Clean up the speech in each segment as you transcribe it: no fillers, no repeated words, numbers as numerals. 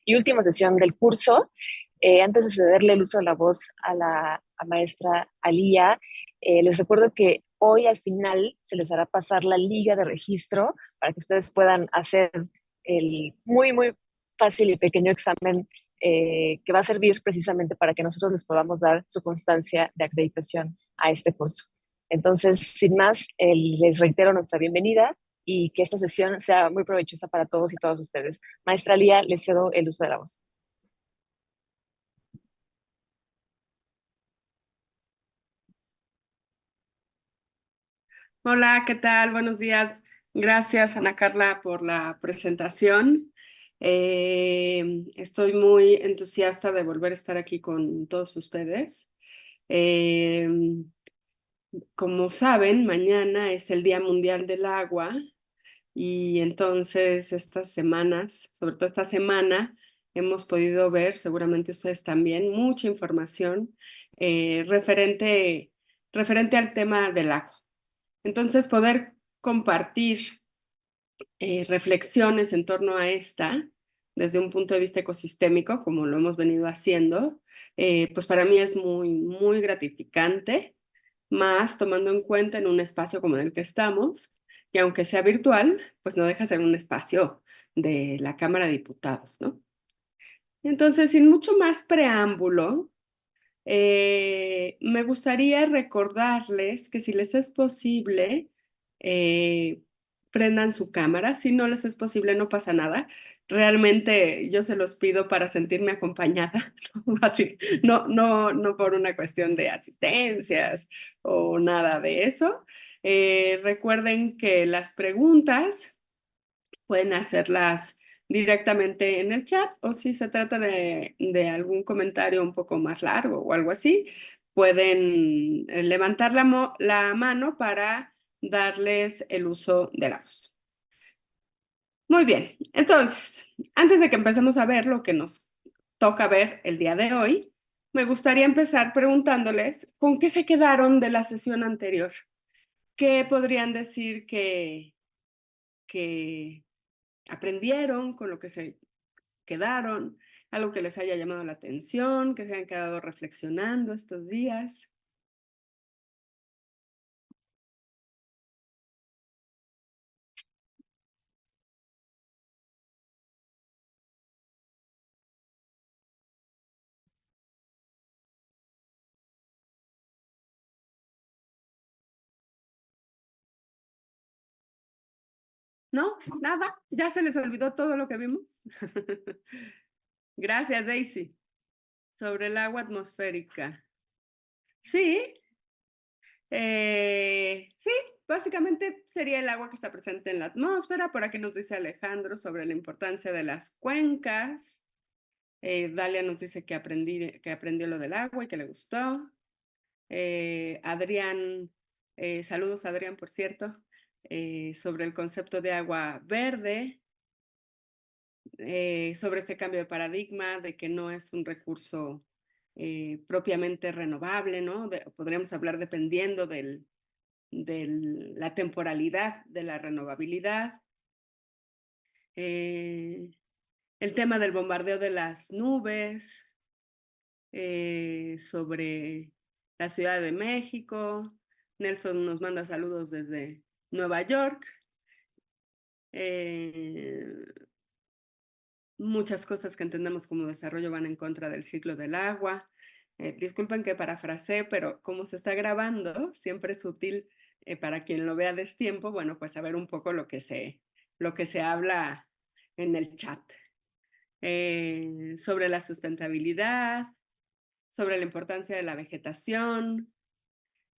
y última sesión del curso. Antes de cederle el uso de la voz a la maestra Alía, les recuerdo que hoy al final se les hará pasar la liga de registro para que ustedes puedan hacer el muy fácil y pequeño examen que va a servir precisamente para que nosotros les podamos dar su constancia de acreditación a este curso. Entonces, sin más, les reitero nuestra bienvenida y que esta sesión sea muy provechosa para todos y todas ustedes. Maestra Lía, les cedo el uso de la voz. Hola, ¿qué tal? Buenos días. Gracias, Ana Carla, por la presentación. Estoy muy entusiasta de volver a estar aquí con todos ustedes. Eh, Como saben, mañana es el Día Mundial del Agua y entonces estas semanas, sobre todo esta semana, hemos podido ver, seguramente ustedes también, mucha información referente al tema del agua. Entonces, poder compartir reflexiones en torno a esta, desde un punto de vista ecosistémico, como lo hemos venido haciendo, pues para mí es muy gratificante, más tomando en cuenta en un espacio como el que estamos, que aunque sea virtual, pues no deja de ser un espacio de la Cámara de Diputados, ¿no? Entonces, sin mucho más preámbulo, me gustaría recordarles que si les es posible, eh, prendan su cámara. Si no les es posible, no pasa nada. Realmente yo se los pido para sentirme acompañada, ¿no? Así, no por una cuestión de asistencias o nada de eso. Recuerden que las preguntas pueden hacerlas directamente en el chat o si se trata de algún comentario un poco más largo o algo así, pueden levantar la mano para darles el uso de la voz. Muy bien, entonces, antes de que empecemos a ver lo que nos toca ver el día de hoy, me gustaría empezar preguntándoles con qué se quedaron de la sesión anterior. ¿Qué podrían decir que aprendieron, con lo que se quedaron, algo que les haya llamado la atención, que se hayan quedado reflexionando estos días? ¿No? ¿Nada? ¿Ya se les olvidó todo lo que vimos? Gracias, Daisy. Sobre el agua atmosférica. Sí, sí, básicamente sería el agua que está presente en la atmósfera. Por aquí nos dice Alejandro sobre la importancia de las cuencas. Dalia nos dice que aprendió lo del agua y que le gustó. Adrián, saludos Adrián, por cierto, sobre el concepto de agua verde, sobre este cambio de paradigma de que no es un recurso propiamente renovable, ¿no? Podríamos hablar dependiendo de la temporalidad de la renovabilidad. El tema del bombardeo de las nubes, sobre la Ciudad de México. Nelson nos manda saludos desde Nueva York. Muchas cosas que entendemos como desarrollo van en contra del ciclo del agua. Disculpen que parafrasee, pero como se está grabando, siempre es útil para quien lo vea a destiempo, bueno, pues saber un poco lo que se habla en el chat. Sobre la sustentabilidad, sobre la importancia de la vegetación.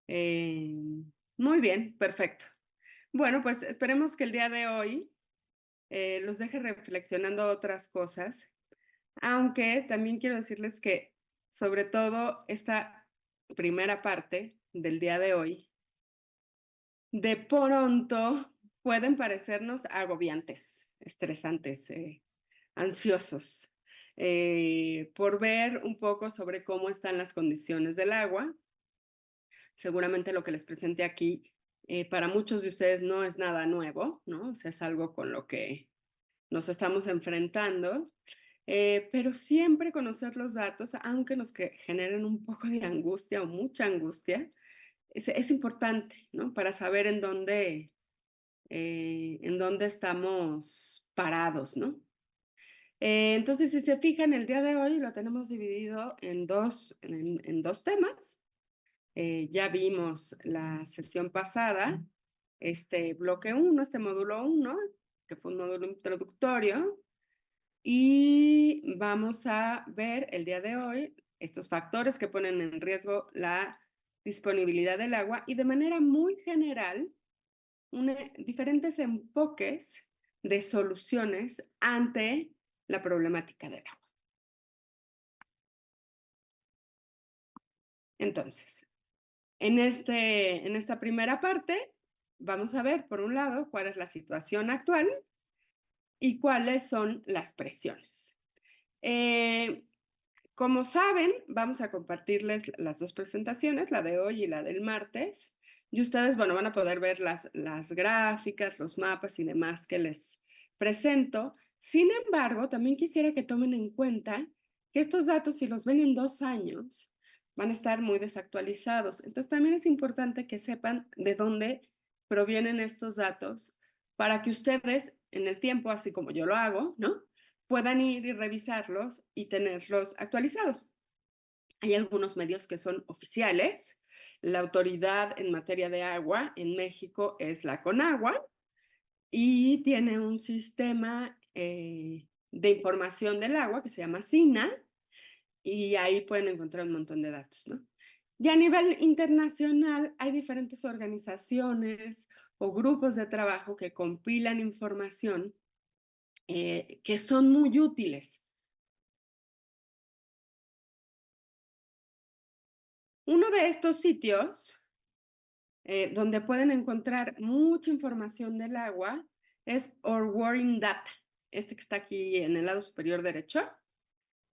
Muy bien, perfecto. Bueno, pues esperemos que el día de hoy los deje reflexionando otras cosas, aunque también quiero decirles que sobre todo esta primera parte del día de hoy, de pronto pueden parecernos agobiantes, estresantes, ansiosos, por ver un poco sobre cómo están las condiciones del agua. Seguramente lo que les presenté aquí para muchos de ustedes no es nada nuevo, ¿no? O sea, es algo con lo que nos estamos enfrentando. pero siempre conocer los datos, aunque nos generen un poco de angustia o mucha angustia, es importante, ¿no? Para saber en dónde estamos parados, ¿no? Entonces, si se fijan, el día de hoy lo tenemos dividido en dos temas. Ya vimos la sesión pasada, este bloque 1, este módulo 1, que fue un módulo introductorio, y vamos a ver el día de hoy estos factores que ponen en riesgo la disponibilidad del agua y de manera muy general, diferentes enfoques de soluciones ante la problemática del agua. Entonces, en esta primera parte, vamos a ver, por un lado, cuál es la situación actual y cuáles son las presiones. Como saben, vamos a compartirles las dos presentaciones, la de hoy y la del martes, y ustedes, bueno, van a poder ver las gráficas, los mapas y demás que les presento. Sin embargo, también quisiera que tomen en cuenta que estos datos, si los ven en 2 años, van a estar muy desactualizados. Entonces, también es importante que sepan de dónde provienen estos datos para que ustedes, en el tiempo, así como yo lo hago, ¿no?, puedan ir y revisarlos y tenerlos actualizados. Hay algunos medios que son oficiales. La autoridad en materia de agua en México es la Conagua y tiene un sistema de información del agua que se llama SINA y ahí pueden encontrar un montón de datos, ¿no? Y a nivel internacional hay diferentes organizaciones o grupos de trabajo que compilan información que son muy útiles. Uno de estos sitios donde pueden encontrar mucha información del agua es Our World Data, este que está aquí en el lado superior derecho.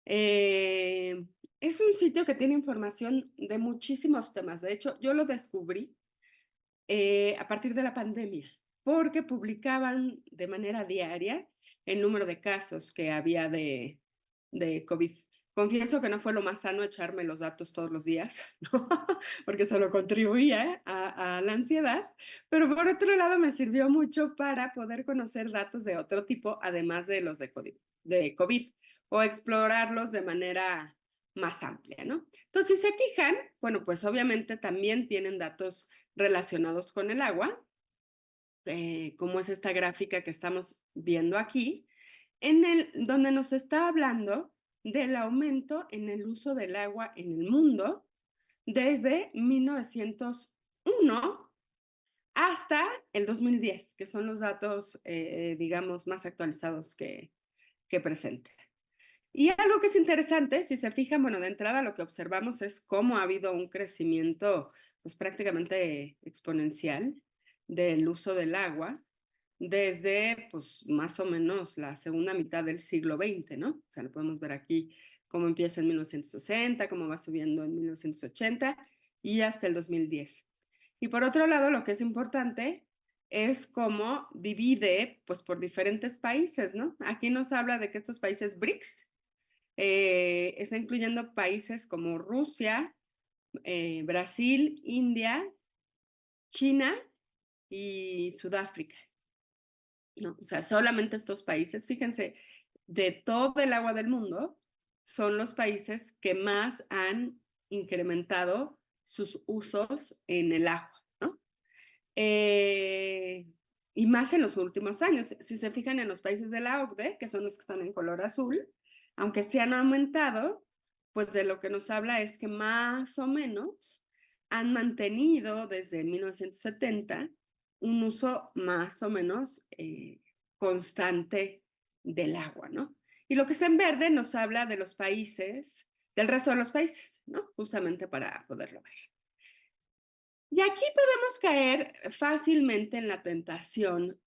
Es un sitio que tiene información de muchísimos temas. De hecho, yo lo descubrí a partir de la pandemia, porque publicaban de manera diaria el número de casos que había de COVID. Confieso que no fue lo más sano echarme los datos todos los días, ¿no? Porque solo contribuía a la ansiedad, pero por otro lado me sirvió mucho para poder conocer datos de otro tipo, además de los de COVID o explorarlos de manera más amplia, ¿no? Entonces, si se fijan, bueno, pues obviamente también tienen datos relacionados con el agua, como es esta gráfica que estamos viendo aquí, donde nos está hablando del aumento en el uso del agua en el mundo desde 1901 hasta el 2010, que son los datos, digamos, más actualizados que presenta. Y algo que es interesante, si se fijan, bueno, de entrada lo que observamos es cómo ha habido un crecimiento, pues prácticamente exponencial del uso del agua desde, pues, más o menos la segunda mitad del siglo XX, ¿no? O sea, lo podemos ver aquí cómo empieza en 1960, cómo va subiendo en 1980 y hasta el 2010. Y por otro lado, lo que es importante es cómo divide, pues, por diferentes países, ¿no? Aquí nos habla de que estos países BRICS, está incluyendo países como Rusia, Brasil, India, China y Sudáfrica, ¿no? O sea, solamente estos países, fíjense, de todo el agua del mundo, son los países que más han incrementado sus usos en el agua, ¿no? Y más en los últimos años. Si se fijan en los países de la OCDE, que son los que están en color azul, aunque se han aumentado, pues de lo que nos habla es que más o menos han mantenido desde 1970 un uso más o menos constante del agua, ¿no? Y lo que está en verde nos habla de los países, del resto de los países, ¿no? Justamente para poderlo ver. Y aquí podemos caer fácilmente en la tentación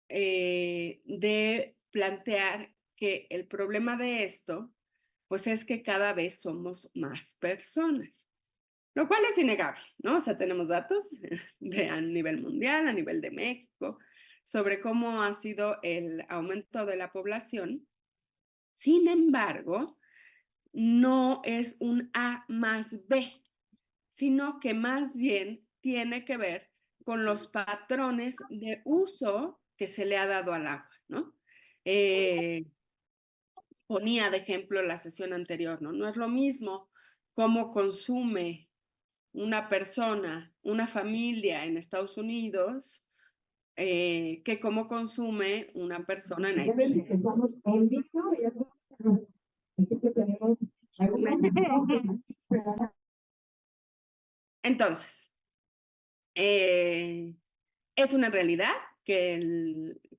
de plantear que el problema de esto, pues es que cada vez somos más personas, lo cual es innegable, ¿no? O sea, tenemos datos a nivel mundial, a nivel de México, sobre cómo ha sido el aumento de la población. Sin embargo, no es un A más B, sino que más bien tiene que ver con los patrones de uso que se le ha dado al agua, ¿no? Ponía de ejemplo la sesión anterior, ¿no? No es lo mismo cómo consume una persona, una familia en Estados Unidos, que cómo consume una persona en Haití. Estamos en vivo y así que tenemos algunas Entonces, es una realidad que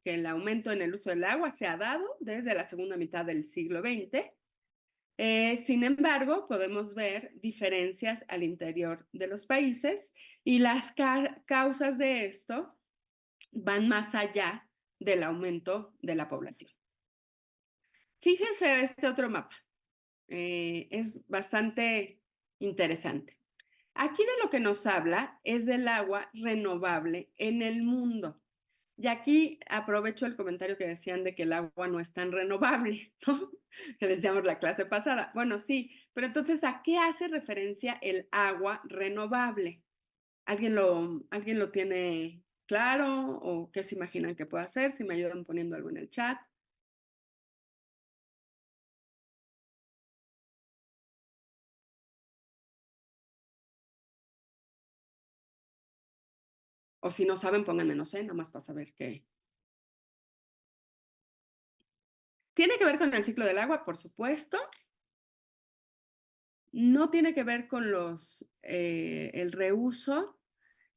el aumento en el uso del agua se ha dado desde la segunda mitad del siglo XX. Sin embargo, podemos ver diferencias al interior de los países y las causas de esto van más allá del aumento de la población. Fíjese este otro mapa. Es bastante interesante. Aquí de lo que nos habla es del agua renovable en el mundo. Y aquí aprovecho el comentario que decían de que el agua no es tan renovable, ¿no? Que decíamos la clase pasada. Bueno, sí, pero entonces, ¿a qué hace referencia el agua renovable? ¿Alguien lo tiene claro o qué se imaginan que puede hacer? Si me ayudan poniendo algo en el chat. O si no saben, pónganme no sé, nada más para saber qué. Tiene que ver con el ciclo del agua, por supuesto. No tiene que ver con el reuso.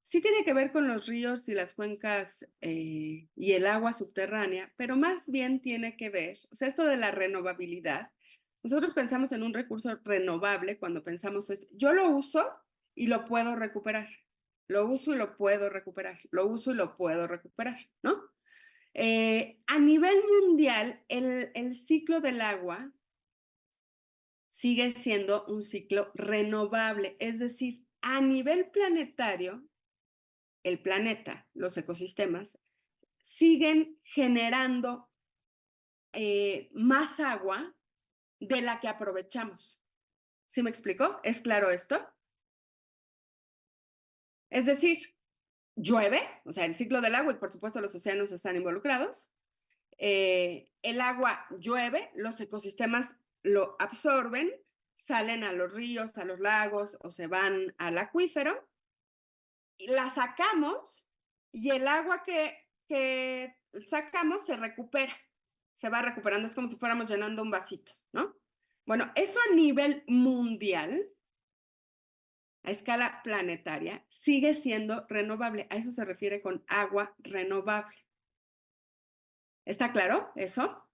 Sí tiene que ver con los ríos y las cuencas y el agua subterránea, pero más bien tiene que ver, o sea, esto de la renovabilidad. Nosotros pensamos en un recurso renovable cuando pensamos esto. Yo lo uso y lo puedo recuperar. Lo uso y lo puedo recuperar. Lo uso y lo puedo recuperar, ¿no? A nivel mundial, el ciclo del agua sigue siendo un ciclo renovable, es decir, a nivel planetario, el planeta, los ecosistemas, siguen generando más agua de la que aprovechamos. ¿Sí me explico? ¿Es claro esto? Es decir, llueve, o sea, el ciclo del agua y por supuesto los océanos están involucrados. El agua llueve, los ecosistemas lo absorben, salen a los ríos, a los lagos o se van al acuífero, y la sacamos y el agua que sacamos se recupera, se va recuperando, es como si fuéramos llenando un vasito, ¿no? Bueno, eso a nivel mundial, a escala planetaria, sigue siendo renovable. A eso se refiere con agua renovable. ¿Está claro eso?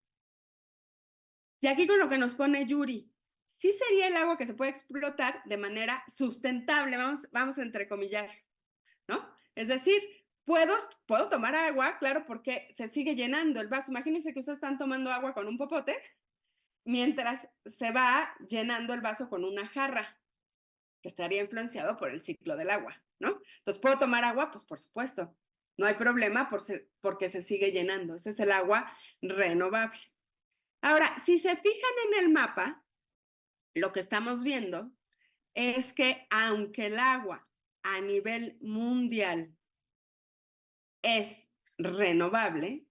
Y aquí con lo que nos pone Yuri, sí sería el agua que se puede explotar de manera sustentable, vamos a entrecomillar, ¿no? Es decir, puedo tomar agua, claro, porque se sigue llenando el vaso. Imagínense que ustedes están tomando agua con un popote mientras se va llenando el vaso con una jarra, que estaría influenciado por el ciclo del agua, ¿no? Entonces, ¿puedo tomar agua? Pues por supuesto. No hay problema porque se sigue llenando. Ese es el agua renovable. Ahora, si se fijan en el mapa, lo que estamos viendo es que aunque el agua a nivel mundial es renovable,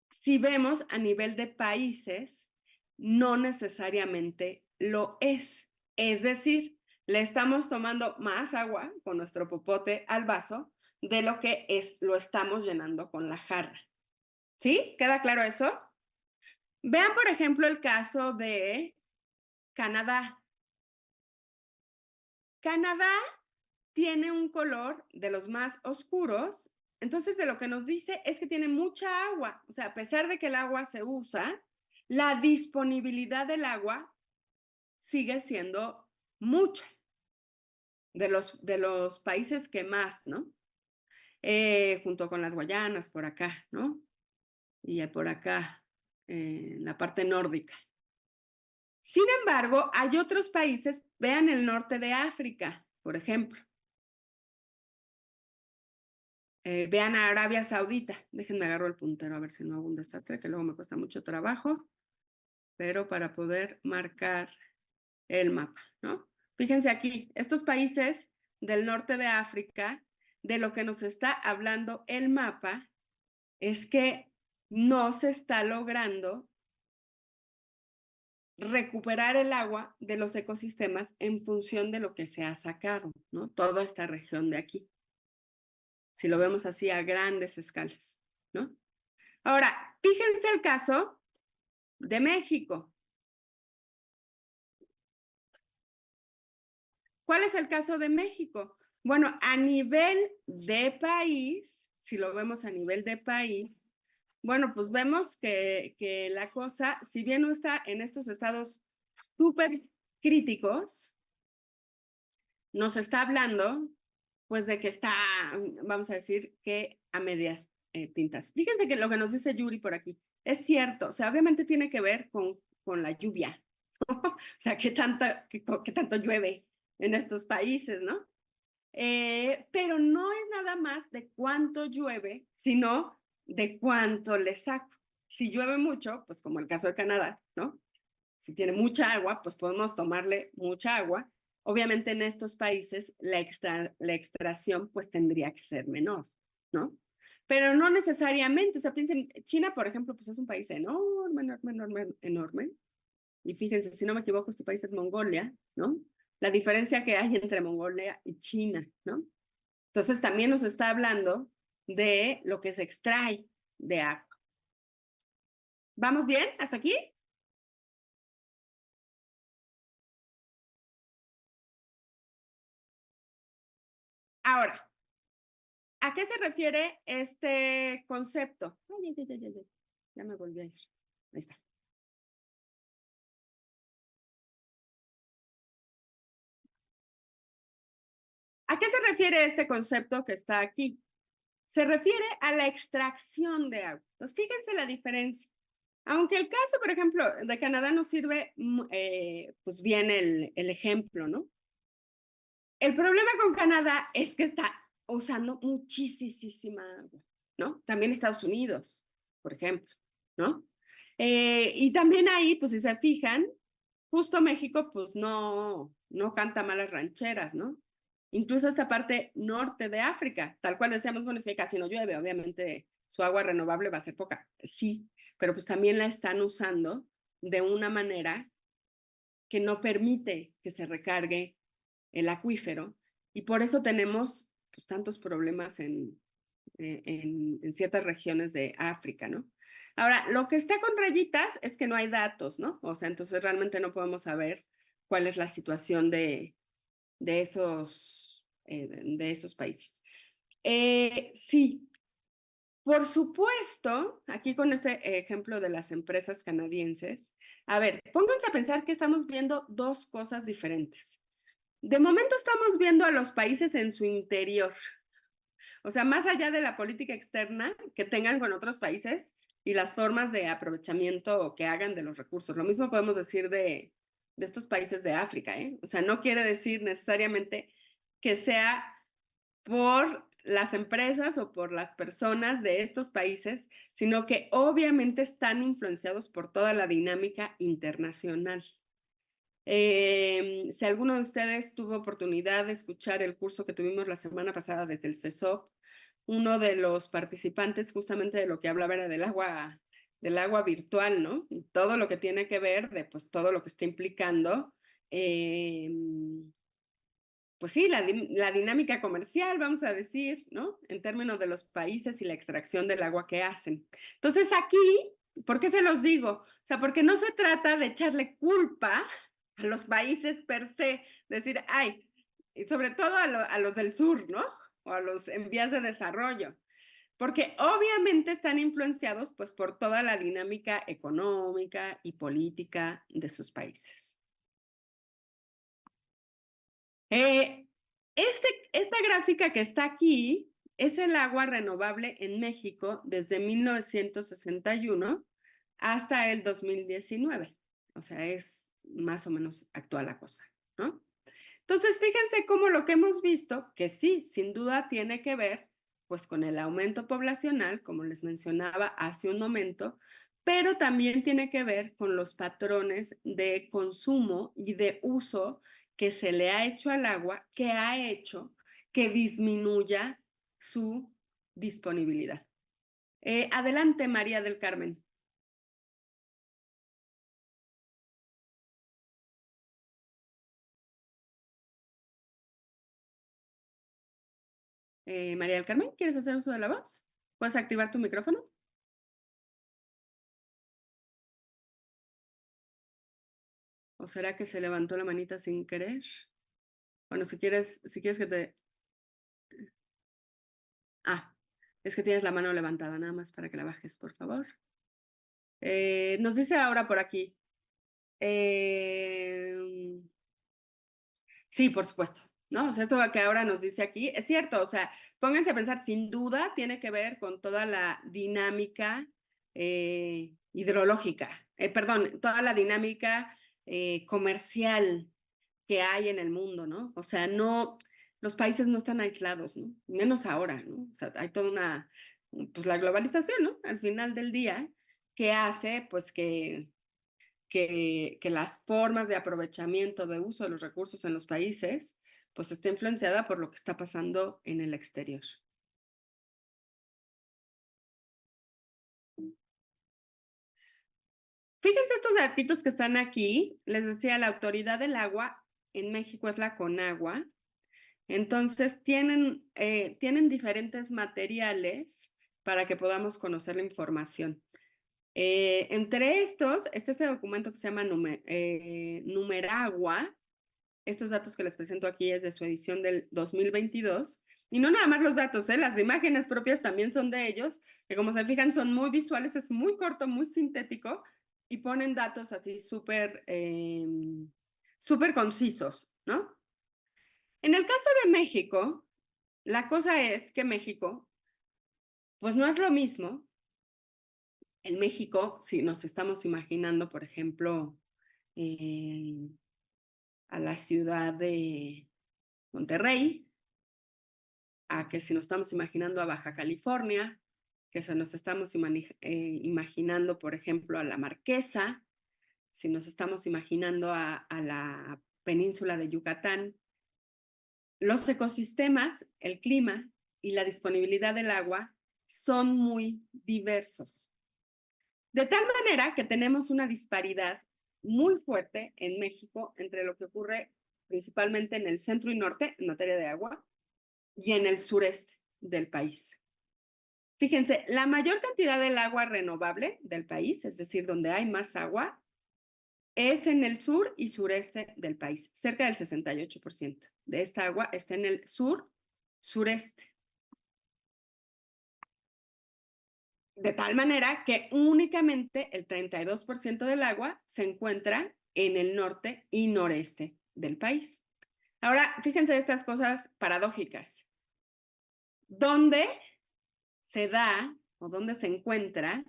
si vemos a nivel de países, no necesariamente lo es. Es decir, le estamos tomando más agua con nuestro popote al vaso de lo que lo estamos llenando con la jarra. ¿Sí? ¿Queda claro eso? Vean, por ejemplo, el caso de Canadá. Canadá tiene un color de los más oscuros, entonces de lo que nos dice es que tiene mucha agua, o sea, a pesar de que el agua se usa, la disponibilidad del agua sigue siendo mucha de los países que más, ¿no? Junto con las Guayanas por acá, ¿no? Y por acá, en la parte nórdica. Sin embargo, hay otros países, vean el norte de África, por ejemplo. Vean a Arabia Saudita. Déjenme agarro el puntero a ver si no hago un desastre, que luego me cuesta mucho trabajo. pero para poder marcar el mapa, ¿no? Fíjense aquí, estos países del norte de África, de lo que nos está hablando el mapa es que no se está logrando recuperar el agua de los ecosistemas en función de lo que se ha sacado, ¿no? Toda esta región de aquí. Si lo vemos así a grandes escalas, ¿no? Ahora, fíjense el caso de México. ¿Cuál es el caso de México? Bueno, a nivel de país, si lo vemos a nivel de país, bueno, pues vemos que la cosa, si bien no está en estos estados súper críticos, nos está hablando, pues, de que está, vamos a decir, que a medias tintas. Fíjense que lo que nos dice Yuri por aquí es cierto, o sea, obviamente tiene que ver con la lluvia, ¿no? O sea, qué tanto llueve en estos países, ¿no? Pero no es nada más de cuánto llueve, sino de cuánto le saco. Si llueve mucho, pues como el caso de Canadá, ¿no? Si tiene mucha agua, pues podemos tomarle mucha agua. Obviamente en estos países la extracción pues tendría que ser menor, ¿no? Pero no necesariamente, o sea, piensen, China, por ejemplo, pues es un país enorme, enorme, enorme, enorme. Y fíjense, si no me equivoco, este país es Mongolia, ¿no? La diferencia que hay entre Mongolia y China, ¿no? Entonces también nos está hablando de lo que se extrae de agua. ¿Vamos bien hasta aquí? Ahora, ¿a qué se refiere este concepto? Ay, ya me volví a ir. Ahí está. ¿A qué se refiere este concepto que está aquí? Se refiere a la extracción de agua. Entonces, fíjense la diferencia. Aunque el caso, por ejemplo, de Canadá nos sirve pues bien el ejemplo, ¿no? El problema con Canadá es que está usando muchísima agua, ¿no? También Estados Unidos, por ejemplo, ¿no? Y también ahí, pues si se fijan, justo México, pues no canta malas rancheras, ¿no? Incluso esta parte norte de África, tal cual decíamos, bueno, es que casi no llueve, obviamente su agua renovable va a ser poca, sí, pero pues también la están usando de una manera que no permite que se recargue el acuífero y por eso tenemos pues, tantos problemas en ciertas regiones de África, ¿no? Ahora, lo que está con rayitas es que no hay datos, ¿no? O sea, entonces realmente no podemos saber cuál es la situación de esos países. Sí, por supuesto, aquí con este ejemplo de las empresas canadienses, a ver, pónganse a pensar que estamos viendo dos cosas diferentes. De momento estamos viendo a los países en su interior, o sea, más allá de la política externa que tengan con otros países y las formas de aprovechamiento que hagan de los recursos. Lo mismo podemos decir de estos países de África, ¿eh? O sea, no quiere decir necesariamente que sea por las empresas o por las personas de estos países, sino que obviamente están influenciados por toda la dinámica internacional. Si alguno de ustedes tuvo oportunidad de escuchar el curso que tuvimos la semana pasada desde el CESOP, uno de los participantes justamente de lo que hablaba era del agua virtual, ¿no? Y todo lo que tiene que ver de pues todo lo que está implicando, pues sí, la dinámica comercial, vamos a decir, ¿no? En términos de los países y la extracción del agua que hacen. Entonces aquí, ¿por qué se los digo? O sea, porque no se trata de echarle culpa a los países per se, decir, ay, y sobre todo a los del sur, ¿no? O a los en vías de desarrollo, porque obviamente están influenciados pues por toda la dinámica económica y política de sus países. Esta gráfica que está aquí es el agua renovable en México desde 1961 hasta el 2019. O sea, es más o menos actual la cosa, ¿no? Entonces, fíjense cómo lo que hemos visto, que sí, sin duda tiene que ver, pues con el aumento poblacional, como les mencionaba hace un momento, pero también tiene que ver con los patrones de consumo y de uso que se le ha hecho al agua, que ha hecho que disminuya su disponibilidad. Adelante, María del Carmen. María del Carmen, ¿quieres hacer uso de la voz? ¿Puedes activar tu micrófono? ¿O será que se levantó la manita sin querer? Bueno, si quieres que te... Ah, es que tienes la mano levantada, nada más para que la bajes, por favor. Nos dice ahora por aquí. Sí, por supuesto, ¿no? O sea, esto que ahora nos dice aquí es cierto, o sea, pónganse a pensar, sin duda tiene que ver con toda la dinámica hidrológica, perdón, toda la dinámica comercial que hay en el mundo, ¿no? O sea, no, los países no están aislados, ¿no? Menos ahora, ¿no? O sea, hay toda una, pues la globalización, ¿no? Al final del día, que hace, pues, que las formas de aprovechamiento, de uso de los recursos en los países, pues esté influenciada por lo que está pasando en el exterior. Fíjense estos datitos que están aquí. Les decía, la Autoridad del Agua en México es la CONAGUA. Entonces, tienen diferentes materiales para que podamos conocer la información. Entre estos, este es el documento que se llama Numeragua. Estos datos que les presento aquí es de su edición del 2022. Y no nada más los datos, las imágenes propias también son de ellos, que como se fijan son muy visuales, es muy corto, muy sintético, y ponen datos así súper concisos, ¿no? En el caso de México, la cosa es que México, pues no es lo mismo. En México, si nos estamos imaginando, por ejemplo, a la ciudad de Monterrey, a que si nos estamos imaginando a Baja California, que si nos estamos imaginando, por ejemplo, a la Marquesa, si nos estamos imaginando a la península de Yucatán, los ecosistemas, el clima y la disponibilidad del agua son muy diversos. De tal manera que tenemos una disparidad muy fuerte en México entre lo que ocurre principalmente en el centro y norte en materia de agua y en el sureste del país. Fíjense, la mayor cantidad del agua renovable del país, es decir, donde hay más agua, es en el sur y sureste del país. Cerca del 68% de esta agua está en el sureste. De tal manera que únicamente el 32% del agua se encuentra en el norte y noreste del país. Ahora, fíjense estas cosas paradójicas. ¿Dónde se da o dónde se encuentra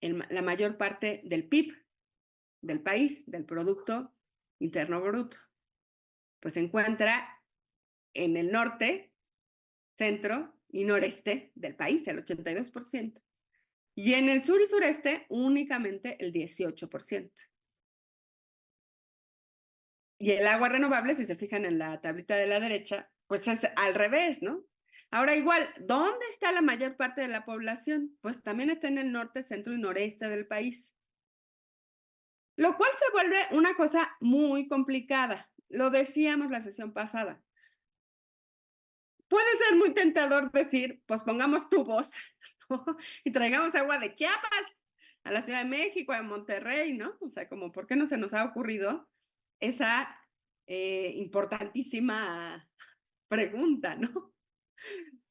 la mayor parte del PIB del país, del Producto Interno Bruto? Pues se encuentra en el norte, centro y noreste del país, el 82%. Y en el sur y sureste, únicamente el 18%. Y el agua renovable, si se fijan en la tablita de la derecha, pues es al revés, ¿no? Ahora igual, ¿dónde está la mayor parte de la población? Pues también está en el norte, centro y noreste del país. Lo cual se vuelve una cosa muy complicada. Lo decíamos la sesión pasada. Puede ser muy tentador decir, pues pongamos tubos, ¿no? Y traigamos agua de Chiapas a la Ciudad de México, a Monterrey, ¿no? O sea, como, ¿por qué no se nos ha ocurrido esa importantísima pregunta, ¿no?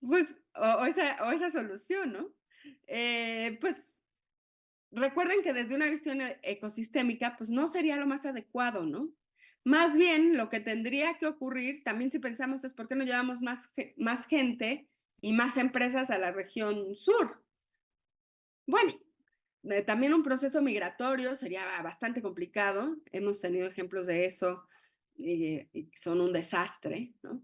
Pues, o esa solución, ¿no? Pues recuerden que desde una visión ecosistémica, pues no sería lo más adecuado, ¿no? Más bien, lo que tendría que ocurrir, también si pensamos, es por qué no llevamos más gente y más empresas a la región sur. Bueno, también un proceso migratorio sería bastante complicado. Hemos tenido ejemplos de eso y son un desastre, ¿no?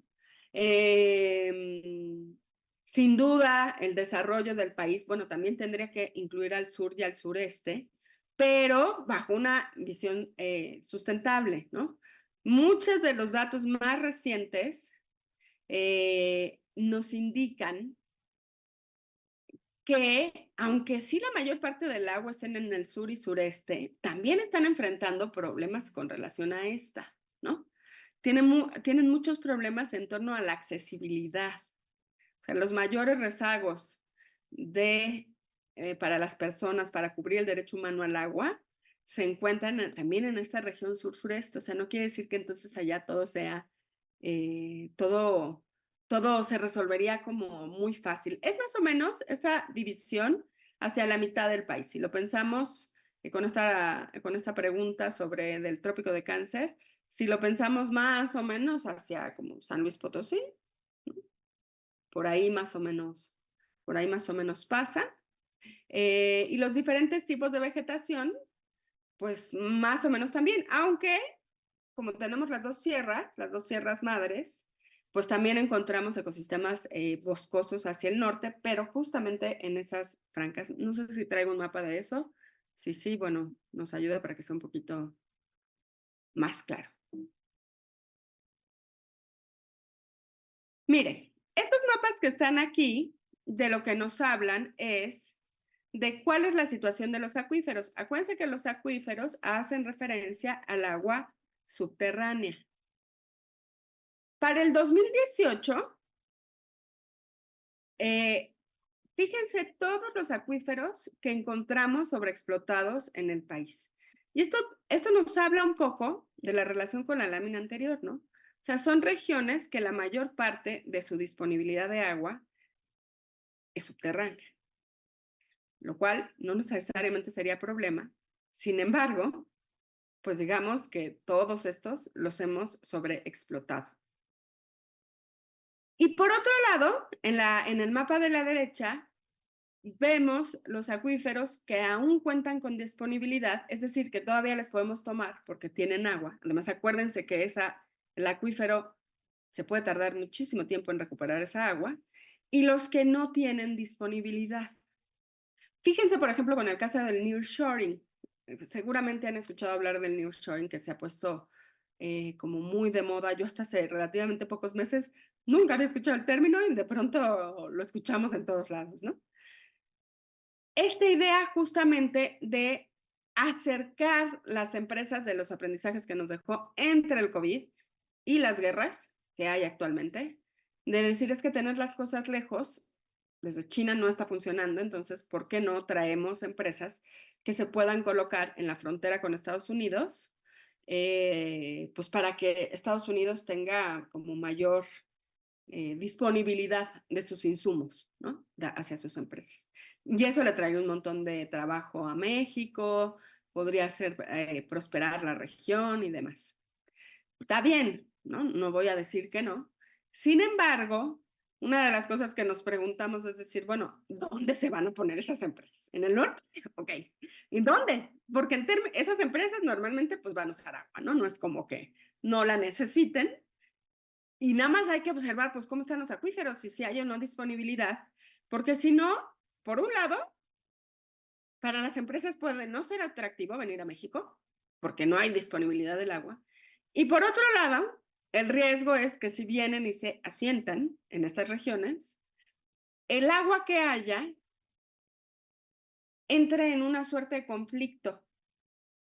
Sin duda, el desarrollo del país, bueno, también tendría que incluir al sur y al sureste, pero bajo una visión sustentable, ¿no? Muchos de los datos más recientes nos indican que, aunque sí la mayor parte del agua estén en el sur y sureste, también están enfrentando problemas con relación a esta, ¿no? Tienen muchos problemas en torno a la accesibilidad. O sea, los mayores rezagos para las personas para cubrir el derecho humano al agua se encuentran también en esta región sur-sureste. O sea, no quiere decir que entonces allá todo sea, todo se resolvería como muy fácil. Es más o menos esta división hacia la mitad del país. Si lo pensamos con esta pregunta sobre del trópico de Cáncer, si lo pensamos más o menos hacia como San Luis Potosí, por ahí más o menos pasa. Y los diferentes tipos de vegetación, pues más o menos también, aunque como tenemos las dos sierras madres, pues también encontramos ecosistemas boscosos hacia el norte, pero justamente en esas francas. No sé si traigo un mapa de eso. Sí, bueno, nos ayuda para que sea un poquito más claro. Miren, estos mapas que están aquí, de lo que nos hablan es de cuál es la situación de los acuíferos. Acuérdense que los acuíferos hacen referencia al agua subterránea. Para el 2018, fíjense todos los acuíferos que encontramos sobreexplotados en el país. Y esto nos habla un poco de la relación con la lámina anterior, ¿no? O sea, son regiones que la mayor parte de su disponibilidad de agua es subterránea, lo cual no necesariamente sería problema. Sin embargo, pues digamos que todos estos los hemos sobreexplotado. Y por otro lado, en el mapa de la derecha, vemos los acuíferos que aún cuentan con disponibilidad, es decir, que todavía les podemos tomar porque tienen agua. Además, acuérdense que el acuífero se puede tardar muchísimo tiempo en recuperar esa agua, y los que no tienen disponibilidad. Fíjense, por ejemplo, con el caso del nearshoring. Seguramente han escuchado hablar del nearshoring, que se ha puesto como muy de moda. Yo hasta hace relativamente pocos meses nunca había escuchado el término y de pronto lo escuchamos en todos lados, ¿no? Esta idea justamente de acercar las empresas de los aprendizajes que nos dejó entre el COVID y las guerras que hay actualmente, de decir es que tener las cosas lejos, desde China no está funcionando, entonces, ¿por qué no traemos empresas que se puedan colocar en la frontera con Estados Unidos? Pues para que Estados Unidos tenga como mayor disponibilidad de sus insumos, ¿no? Hacia sus empresas. Y eso le trae un montón de trabajo a México, podría hacer prosperar la región y demás. Está bien, ¿no? No voy a decir que no. Sin embargo, una de las cosas que nos preguntamos es decir, bueno, ¿dónde se van a poner esas empresas? ¿En el norte? Ok. ¿Y dónde? Porque esas empresas normalmente pues van a usar agua, ¿no? No es como que no la necesiten. Y nada más hay que observar, pues, cómo están los acuíferos y si hay o no disponibilidad, porque si no, por un lado, para las empresas puede no ser atractivo venir a México, porque no hay disponibilidad del agua. Y por otro lado, el riesgo es que si vienen y se asientan en estas regiones, el agua que haya entre en una suerte de conflicto,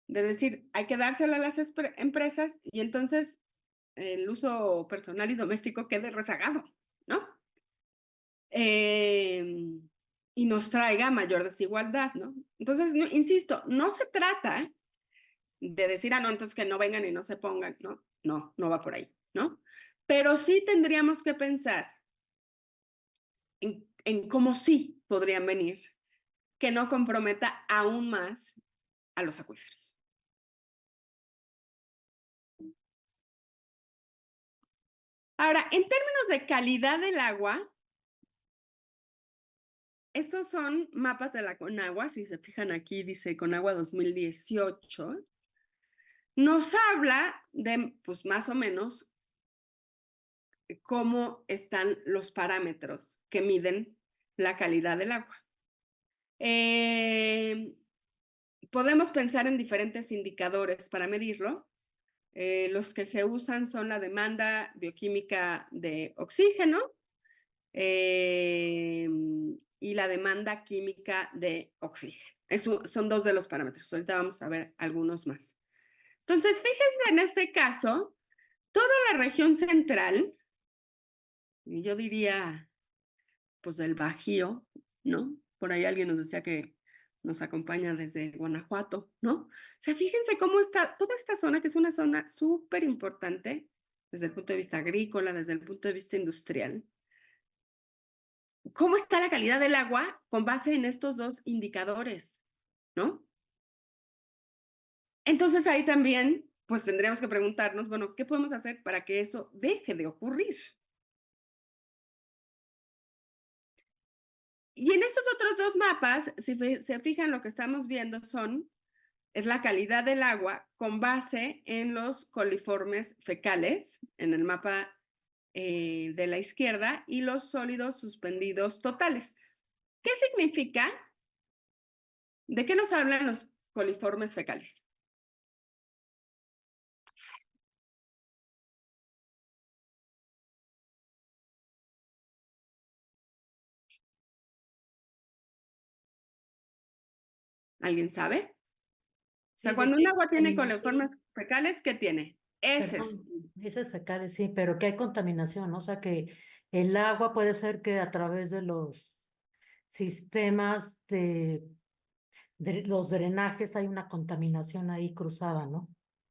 de decir, hay que dársela a las empresas y entonces el uso personal y doméstico quede rezagado, ¿no? Y nos traiga mayor desigualdad, ¿no? Entonces, no, insisto, no se trata de decir, no, entonces que no vengan y no se pongan, ¿no? No va por ahí, ¿no? Pero sí tendríamos que pensar en cómo sí podrían venir, que no comprometa aún más a los acuíferos. Ahora, en términos de calidad del agua, estos son mapas de la Conagua, si se fijan aquí dice Conagua 2018, nos habla de, pues más o menos, cómo están los parámetros que miden la calidad del agua. Podemos pensar en diferentes indicadores para medirlo. Los que se usan son la demanda bioquímica de oxígeno y la demanda química de oxígeno. Son dos de los parámetros. Ahorita vamos a ver algunos más. Entonces, fíjense en este caso, toda la región central, y yo diría, pues del Bajío, ¿no? Por ahí alguien nos decía que nos acompaña desde Guanajuato, ¿no? O sea, fíjense cómo está toda esta zona, que es una zona súper importante desde el punto de vista agrícola, desde el punto de vista industrial. ¿Cómo está la calidad del agua con base en estos dos indicadores, ¿no? Entonces ahí también, pues tendríamos que preguntarnos, bueno, ¿qué podemos hacer para que eso deje de ocurrir? Y en estos otros dos mapas, si se fijan, lo que estamos viendo es la calidad del agua con base en los coliformes fecales, en el mapa de la izquierda, y los sólidos suspendidos totales. ¿Qué significa? ¿De qué nos hablan los coliformes fecales? ¿Alguien sabe? O sea, Sí, cuando un agua tiene coliformes fecales, ¿qué tiene? Heces. perdón, heces fecales, sí, pero que hay contaminación, ¿no? O sea, que el agua puede ser que a través de los sistemas de los drenajes hay una contaminación ahí cruzada, ¿no?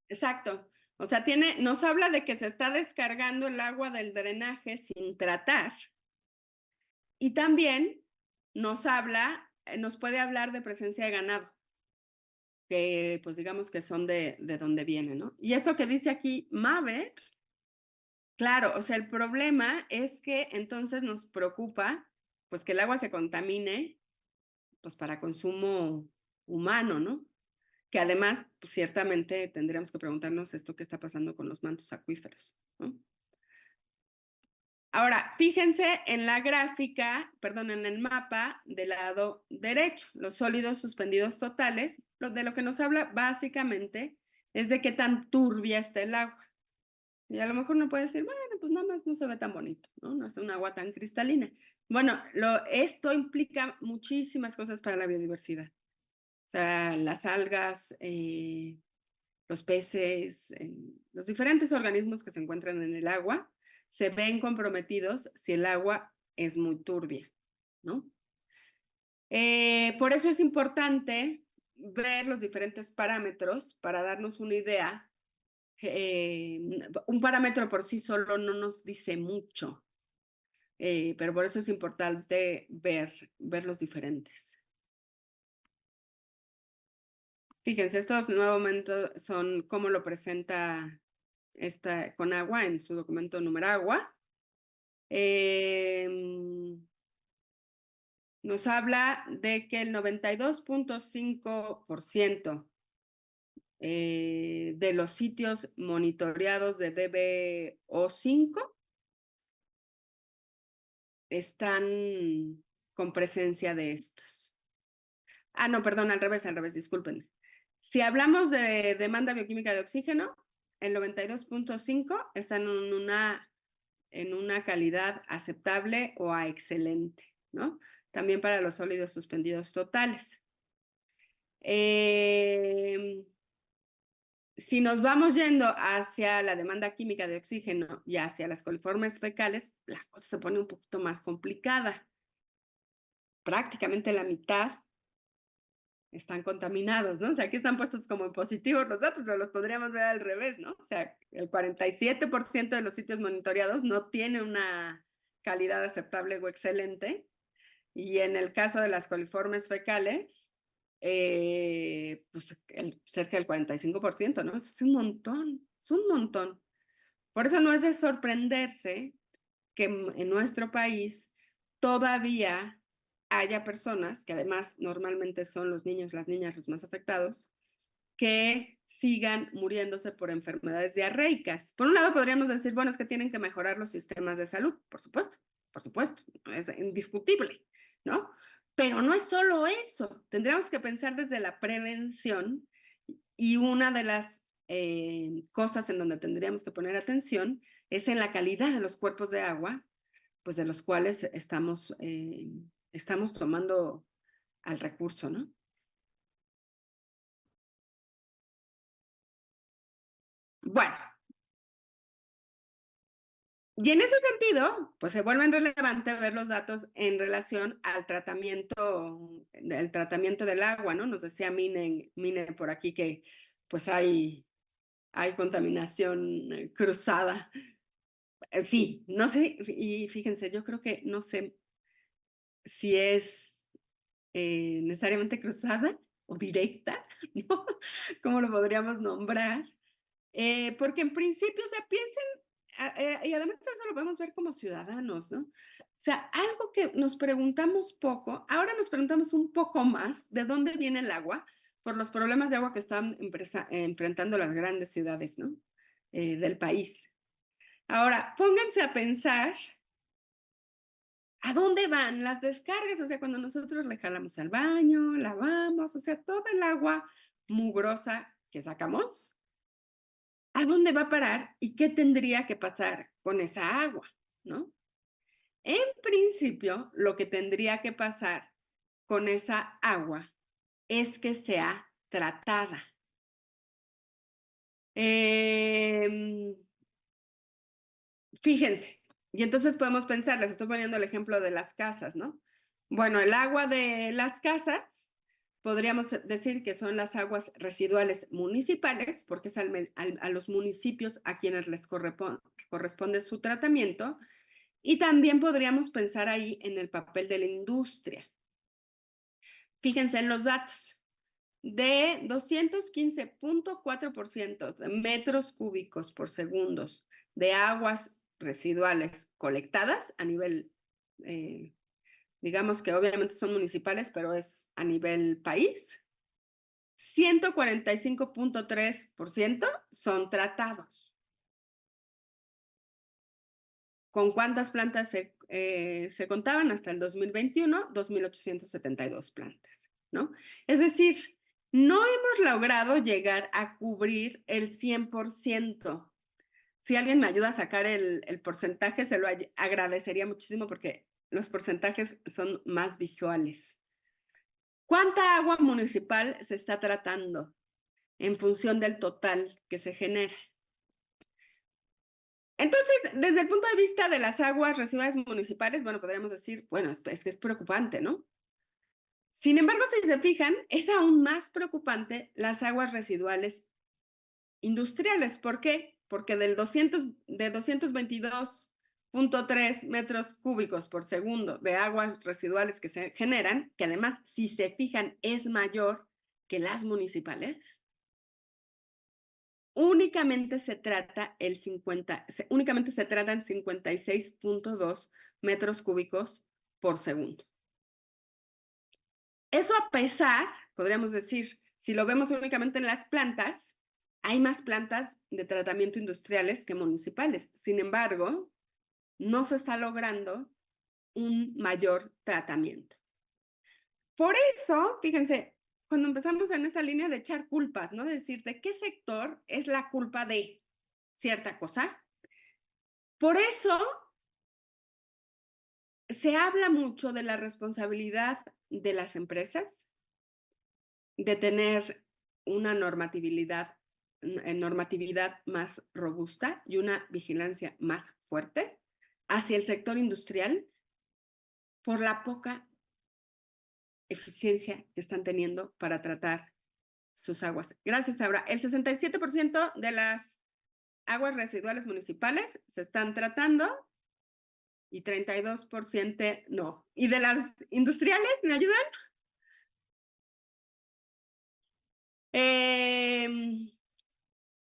Exacto. O sea, nos habla de que se está descargando el agua del drenaje sin tratar. Y también nos puede hablar de presencia de ganado, que pues digamos que son de donde viene, ¿no? Y esto que dice aquí, Maver, claro, o sea, el problema es que entonces nos preocupa pues que el agua se contamine pues para consumo humano, ¿no? Que además, pues, ciertamente tendríamos que preguntarnos esto que está pasando con los mantos acuíferos, ¿no? Ahora, fíjense en la gráfica, perdón, en el mapa del lado derecho, los sólidos suspendidos totales, de lo que nos habla básicamente es de qué tan turbia está el agua. Y a lo mejor uno puede decir, bueno, pues nada más no se ve tan bonito, ¿no? No es un agua tan cristalina. Bueno, esto implica muchísimas cosas para la biodiversidad. O sea, las algas, los peces, los diferentes organismos que se encuentran en el agua se ven comprometidos si el agua es muy turbia, ¿no? Por eso es importante ver los diferentes parámetros para darnos una idea. Un parámetro por sí solo no nos dice mucho, pero por eso es importante ver los diferentes. Fíjense, estos nuevamente son cómo lo presenta Conagua en su documento Numeragua. Nos habla de que el 92.5% de los sitios monitoreados de DBO5 están con presencia de estos. Ah, no, perdón, al revés, discúlpenme. Si hablamos de demanda bioquímica de oxígeno, el 92.5 está en una calidad aceptable o a excelente, ¿no? También para los sólidos suspendidos totales. Si nos vamos yendo hacia la demanda química de oxígeno y hacia las coliformes fecales, la cosa se pone un poquito más complicada. Prácticamente la mitad están contaminados, ¿no? O sea, aquí están puestos como en positivos los datos, pero los podríamos ver al revés, ¿no? O sea, el 47% de los sitios monitoreados no tiene una calidad aceptable o excelente. Y en el caso de las coliformes fecales, pues cerca del 45%, ¿no? Eso es un montón, es un montón. Por eso no es de sorprenderse que en nuestro país todavía haya personas, que además normalmente son los niños, las niñas los más afectados, que sigan muriéndose por enfermedades diarreicas. Por un lado podríamos decir, bueno, es que tienen que mejorar los sistemas de salud, por supuesto, es indiscutible, ¿no? Pero no es solo eso, tendríamos que pensar desde la prevención y una de las cosas en donde tendríamos que poner atención es en la calidad de los cuerpos de agua, pues de los cuales estamos tomando al recurso, ¿no? Bueno, y en ese sentido, pues se vuelve relevante ver los datos en relación al tratamiento del agua, ¿no? Nos decía Mine por aquí que pues hay contaminación cruzada. Sí, no sé, y fíjense, yo creo que no sé si es necesariamente cruzada o directa, ¿no? ¿Cómo lo podríamos nombrar? Porque en principio, o sea, piensen, y además eso lo podemos ver como ciudadanos, ¿no? O sea, algo que nos preguntamos poco, ahora nos preguntamos un poco más de dónde viene el agua por los problemas de agua que están enfrentando las grandes ciudades, ¿no? Del país. Ahora, pónganse a pensar a dónde van las descargas, o sea, cuando nosotros le jalamos al baño, lavamos, o sea, toda el agua mugrosa que sacamos, ¿a dónde va a parar y qué tendría que pasar con esa agua, ¿no? En principio, lo que tendría que pasar con esa agua es que sea tratada. Fíjense, y entonces podemos pensar, les estoy poniendo el ejemplo de las casas, ¿no? Bueno, el agua de las casas, podríamos decir que son las aguas residuales municipales, porque es a los municipios a quienes les corresponde su tratamiento, y también podríamos pensar ahí en el papel de la industria. Fíjense en los datos. De 215.4% de metros cúbicos por segundo de aguas residuales colectadas a nivel, digamos que obviamente son municipales, pero es a nivel país, 145.3% son tratados. ¿Con cuántas plantas se contaban hasta el 2021? 2.872 plantas, ¿no? Es decir, no hemos logrado llegar a cubrir el 100%. Si alguien me ayuda a sacar el porcentaje, se lo agradecería muchísimo porque los porcentajes son más visuales. ¿Cuánta agua municipal se está tratando en función del total que se genera? Entonces, desde el punto de vista de las aguas residuales municipales, bueno, podríamos decir, bueno, es que es preocupante, ¿no? Sin embargo, si se fijan, es aún más preocupante las aguas residuales industriales. ¿Por qué? Porque de 222.3 metros cúbicos por segundo de aguas residuales que se generan, que además, si se fijan, es mayor que las municipales, únicamente se tratan 56.2 metros cúbicos por segundo. Eso a pesar, podríamos decir, si lo vemos únicamente en las plantas, hay más plantas de tratamiento industriales que municipales. Sin embargo, no se está logrando un mayor tratamiento. Por eso, fíjense, cuando empezamos en esta línea de echar culpas, ¿no? De decir, ¿de qué sector es la culpa de cierta cosa? Por eso se habla mucho de la responsabilidad de las empresas, de tener una normatividad más robusta y una vigilancia más fuerte hacia el sector industrial por la poca eficiencia que están teniendo para tratar sus aguas. Gracias, Aura. El 67% de las aguas residuales municipales se están tratando y 32% no. ¿Y de las industriales, me ayudan?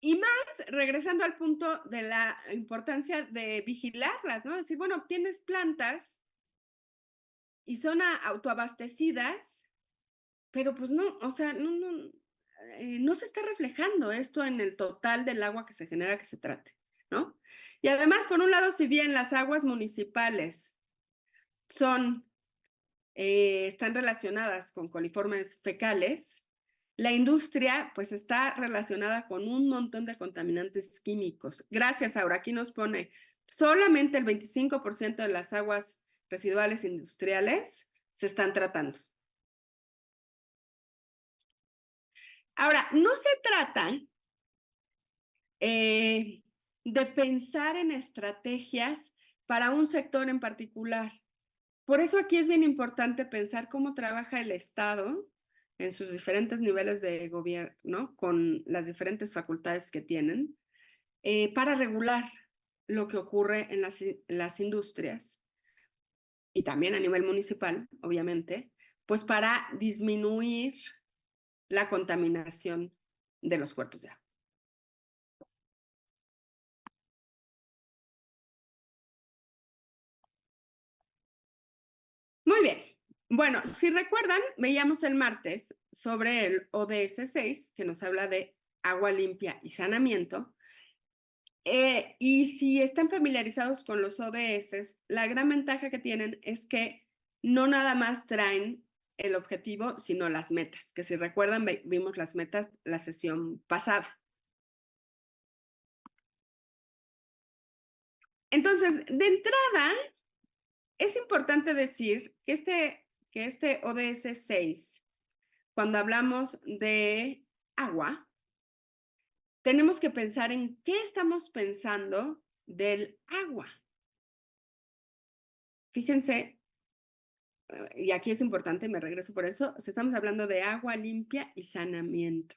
Y más, regresando al punto de la importancia de vigilarlas, ¿no? Decir, bueno, tienes plantas y son autoabastecidas, pero pues no, o sea, no, no se está reflejando esto en el total del agua que se genera que se trate, ¿no? Y además, por un lado, si bien las aguas municipales están relacionadas con coliformes fecales, la industria pues está relacionada con un montón de contaminantes químicos. Gracias, Aura. Aquí nos pone, solamente el 25% de las aguas residuales industriales se están tratando. Ahora, no se trata de pensar en estrategias para un sector en particular. Por eso aquí es bien importante pensar cómo trabaja el Estado en sus diferentes niveles de gobierno, con las diferentes facultades que tienen, para regular lo que ocurre en las industrias y también a nivel municipal, obviamente, pues para disminuir la contaminación de los cuerpos de agua. Muy bien. Bueno, si recuerdan, veíamos el martes sobre el ODS 6, que nos habla de agua limpia y saneamiento. Y si están familiarizados con los ODS, la gran ventaja que tienen es que no nada más traen el objetivo, sino las metas, que si recuerdan, vimos las metas la sesión pasada. Entonces, de entrada, es importante decir que este ODS 6, cuando hablamos de agua, tenemos que pensar en qué estamos pensando del agua. Fíjense, y aquí es importante, me regreso por eso, estamos hablando de agua limpia y saneamiento.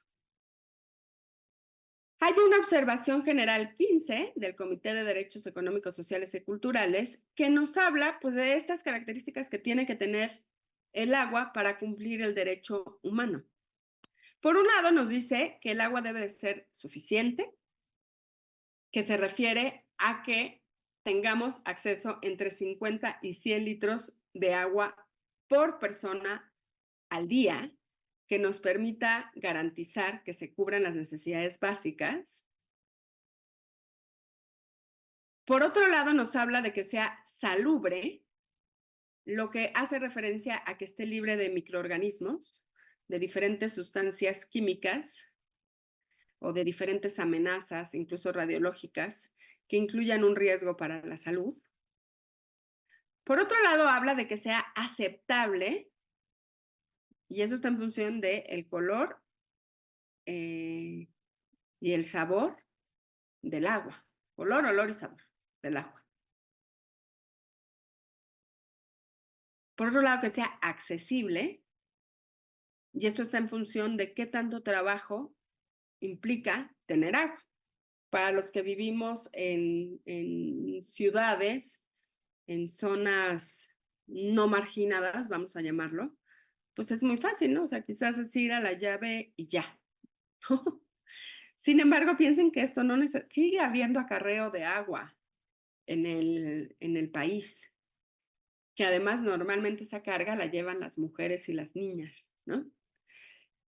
Hay una observación general 15 del Comité de Derechos Económicos, Sociales y Culturales que nos habla pues, de estas características que tiene que tener el agua para cumplir el derecho humano. Por un lado, nos dice que el agua debe de ser suficiente, que se refiere a que tengamos acceso entre 50 y 100 litros de agua por persona al día, que nos permita garantizar que se cubran las necesidades básicas. Por otro lado, nos habla de que sea salubre, lo que hace referencia a que esté libre de microorganismos, de diferentes sustancias químicas o de diferentes amenazas, incluso radiológicas, que incluyan un riesgo para la salud. Por otro lado, habla de que sea aceptable, y eso está en función del color y el sabor del agua. Color, olor y sabor del agua. Por otro lado, que sea accesible, y esto está en función de qué tanto trabajo implica tener agua. Para los que vivimos en ciudades, en zonas no marginadas, vamos a llamarlo, pues es muy fácil, ¿no? O sea, quizás es ir a la llave y ya. Sin embargo, piensen que esto no sigue habiendo acarreo de agua en el país, que además normalmente esa carga la llevan las mujeres y las niñas, ¿no?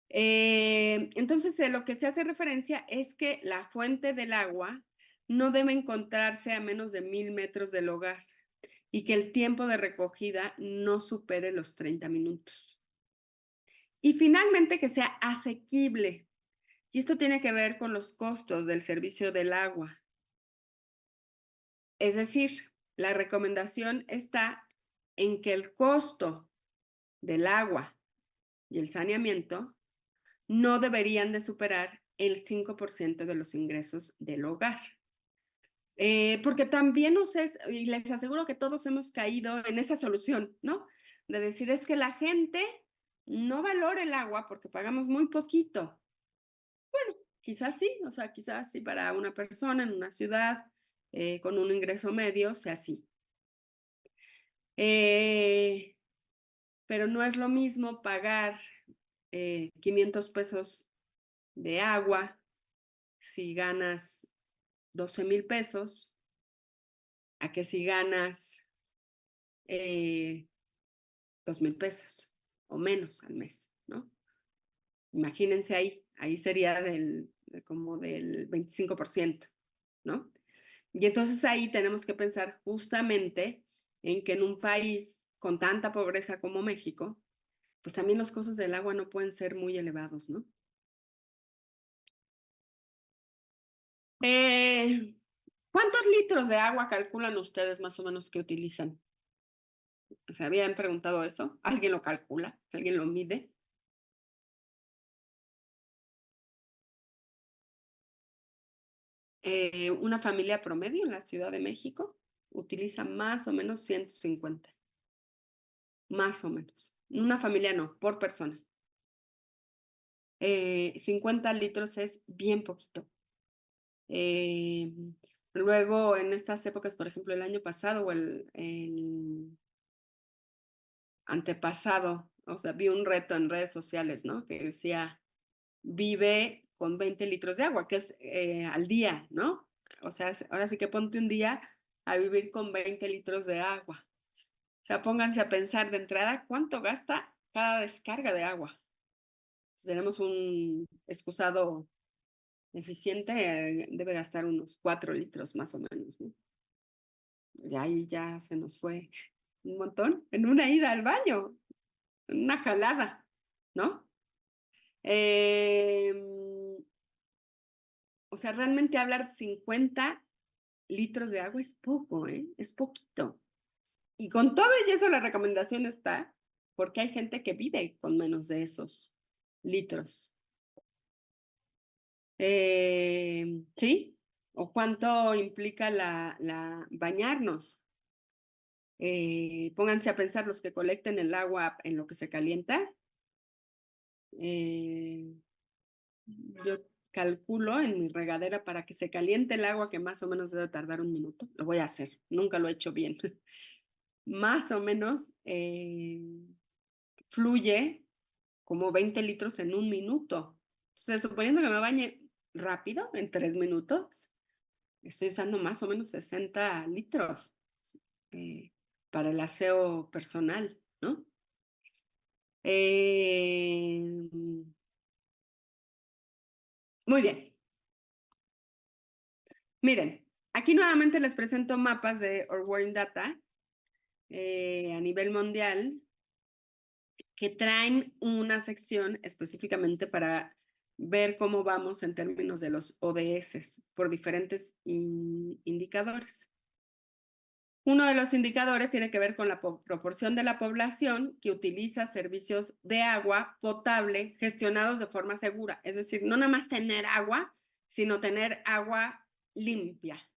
Entonces, lo que se hace referencia es que la fuente del agua no debe encontrarse a menos de 1000 metros del hogar y que el tiempo de recogida no supere los 30 minutos. Y finalmente, que sea asequible. Y esto tiene que ver con los costos del servicio del agua. Es decir, la recomendación está en que el costo del agua y el saneamiento no deberían de superar el 5% de los ingresos del hogar. Porque también y les aseguro que todos hemos caído en esa solución, ¿no? De decir, es que la gente no valora el agua porque pagamos muy poquito. Bueno, quizás sí, o sea, quizás sí para una persona en una ciudad con un ingreso medio sea así. Pero no es lo mismo pagar 500 pesos de agua si ganas 12,000 pesos, a que si ganas 2,000 pesos o menos al mes, ¿no? Imagínense ahí ahí sería como del 25%, ¿no? Y entonces ahí tenemos que pensar justamente en que en un país con tanta pobreza como México, pues también los costos del agua no pueden ser muy elevados, ¿no? ¿Cuántos litros de agua calculan ustedes más o menos que utilizan? ¿Se habían preguntado eso? ¿Alguien lo calcula? ¿Alguien lo mide? Una familia promedio en la Ciudad de México utiliza más o menos 150. Más o menos. Una familia no, por persona. 50 litros es bien poquito. Luego, en estas épocas, por ejemplo, el año pasado o el antepasado, o sea, vi un reto en redes sociales, ¿no? Que decía, vive con 20 litros de agua, que es al día, ¿no? O sea, ahora sí que ponte un día a vivir con 20 litros de agua. O sea, pónganse a pensar de entrada cuánto gasta cada descarga de agua. Si tenemos un excusado eficiente, debe gastar unos 4 litros más o menos, ¿no? Y ahí ya se nos fue un montón en una ida al baño, en una jalada, ¿no? O sea, realmente hablar 50 litros de agua es poco, ¿eh? Es poquito. Y con todo y eso la recomendación está porque hay gente que vive con menos de esos litros. ¿Sí? ¿O cuánto implica bañarnos? Pónganse a pensar los que colecten el agua en lo que se calienta. Yo calculo en mi regadera para que se caliente el agua, que más o menos debe tardar un minuto. Lo voy a hacer, nunca lo he hecho bien. Más o menos fluye como 20 litros en un minuto. O sea, suponiendo que me bañe rápido, en 3 minutos, estoy usando más o menos 60 litros para el aseo personal, ¿no? Muy bien. Miren, aquí nuevamente les presento mapas de Our World Data a nivel mundial que traen una sección específicamente para ver cómo vamos en términos de los ODS por diferentes indicadores. Uno de los indicadores tiene que ver con la proporción de la población que utiliza servicios de agua potable gestionados de forma segura. Es decir, no nada más tener agua, sino tener agua limpia.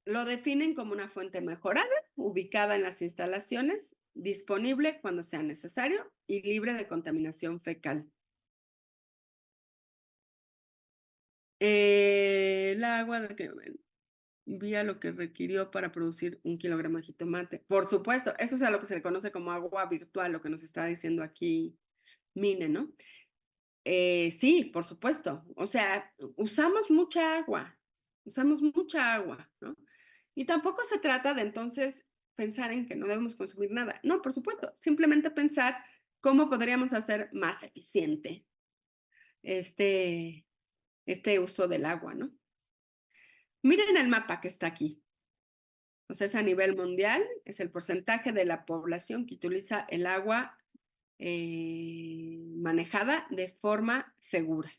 Lo definen como una fuente mejorada, ubicada en las instalaciones, disponible cuando sea necesario y libre de contaminación fecal. El agua de que vía lo que requirió para producir 1 kilogramo de jitomate. Por supuesto, eso es a lo que se le conoce como agua virtual, lo que nos está diciendo aquí Mine, ¿no? Sí, por supuesto. O sea, usamos mucha agua, ¿no? Y tampoco se trata de entonces pensar en que no debemos consumir nada. No, por supuesto, simplemente pensar cómo podríamos hacer más eficiente este uso del agua, ¿no? Miren el mapa que está aquí. O sea, es a nivel mundial, es el porcentaje de la población que utiliza el agua manejada de forma segura.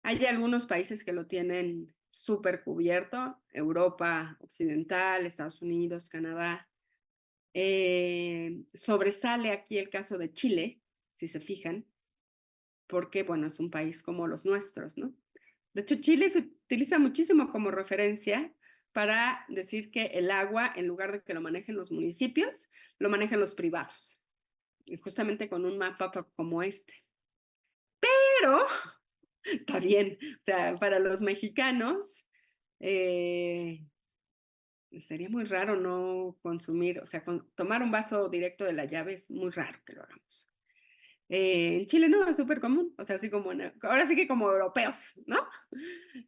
Hay algunos países que lo tienen súper cubierto, Europa Occidental, Estados Unidos, Canadá. Sobresale aquí el caso de Chile, si se fijan, porque, bueno, es un país como los nuestros, ¿no? De hecho, Chile se utiliza muchísimo como referencia para decir que el agua, en lugar de que lo manejen los municipios, lo manejan los privados. Y justamente con un mapa como este. Pero, está bien, o sea, para los mexicanos, sería muy raro no consumir, o sea, tomar un vaso directo de la llave es muy raro que lo hagamos. En Chile no, es súper común, o sea, así como, ahora sí que como europeos, ¿no?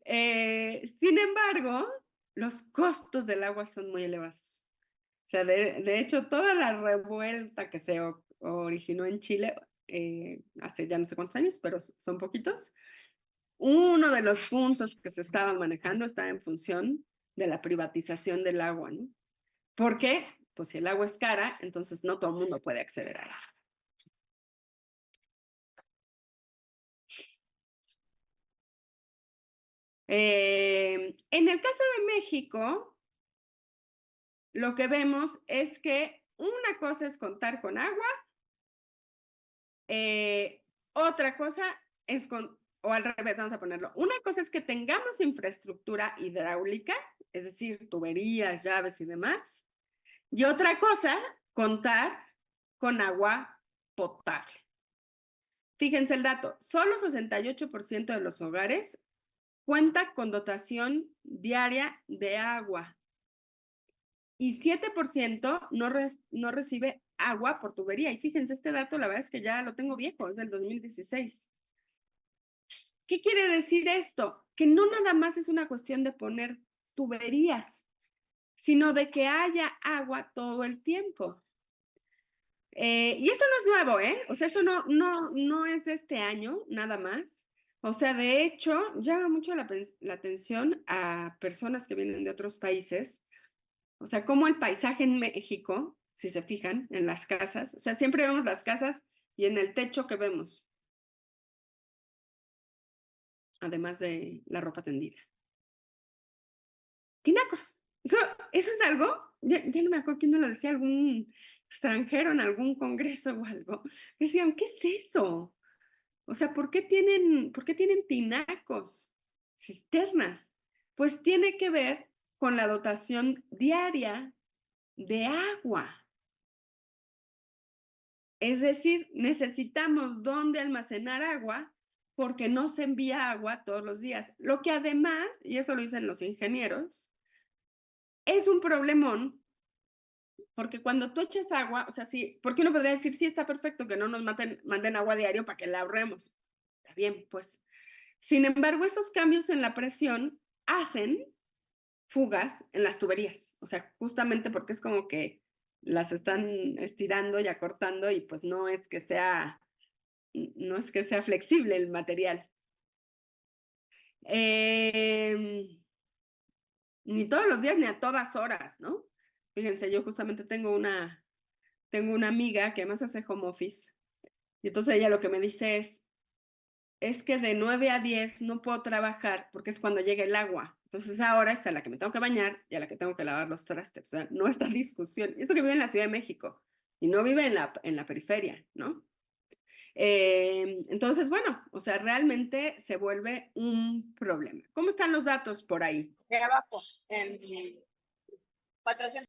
Sin embargo, los costos del agua son muy elevados. O sea, de hecho, toda la revuelta que se originó en Chile hace ya no sé cuántos años, pero son poquitos. Uno de los puntos que se estaban manejando estaba en función de la privatización del agua, ¿no? ¿Por qué? Pues si el agua es cara, entonces no todo el mundo puede acceder a ella. En el caso de México, lo que vemos es que una cosa es contar con agua, otra cosa es o al revés, vamos a ponerlo. Una cosa es que tengamos infraestructura hidráulica, es decir, tuberías, llaves y demás. Y otra cosa, contar con agua potable. Fíjense el dato, solo 68% de los hogares cuenta con dotación diaria de agua y 7% no recibe agua por tubería. Y fíjense, este dato la verdad es que ya lo tengo viejo, es del 2016. ¿Qué quiere decir esto? Que no nada más es una cuestión de poner tuberías, sino de que haya agua todo el tiempo. Y esto no es nuevo, ¿eh? O sea, esto no es de este año, nada más. O sea, de hecho, llama mucho la atención a personas que vienen de otros países. O sea, como el paisaje en México, si se fijan, en las casas. O sea, siempre vemos las casas y en el techo que vemos. Además de la ropa tendida. Tinacos. Eso es algo, ya no me acuerdo quién me lo decía, algún extranjero en algún congreso o algo. Decían, ¿qué es eso? O sea, ¿por qué tienen tinacos, cisternas? Pues tiene que ver con la dotación diaria de agua. Es decir, necesitamos dónde almacenar agua porque no se envía agua todos los días. Lo que además, y eso lo dicen los ingenieros, es un problemón porque cuando tú echas agua, o sea, sí, porque uno podría decir, sí, está perfecto que no nos manden agua diario para que la ahorremos. Está bien, pues. Sin embargo, esos cambios en la presión hacen fugas en las tuberías. O sea, justamente porque es como que las están estirando y acortando y pues no es que sea flexible el material. Ni todos los días ni a todas horas, ¿no? Fíjense, yo justamente tengo una amiga que además hace home office y entonces ella lo que me dice es que de 9 a 10 no puedo trabajar porque es cuando llega el agua. Entonces ahora es a la que me tengo que bañar y a la que tengo que lavar los trastes. O sea, no está discusión. Eso que vive en la Ciudad de México y no vive en la periferia, ¿no? Entonces, bueno, o sea, realmente se vuelve un problema. ¿Cómo están los datos por ahí? De abajo, en 400.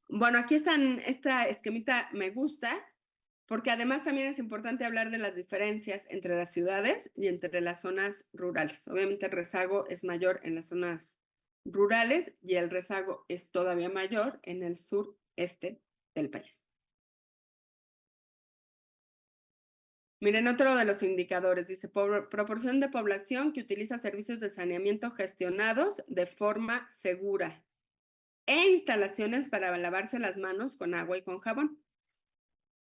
Bueno, aquí están, esta esquemita me gusta, porque además también es importante hablar de las diferencias entre las ciudades y entre las zonas rurales. Obviamente el rezago es mayor en las zonas rurales y el rezago es todavía mayor en el sureste del país. Miren, otro de los indicadores, dice, proporción de población que utiliza servicios de saneamiento gestionados de forma segura e instalaciones para lavarse las manos con agua y con jabón.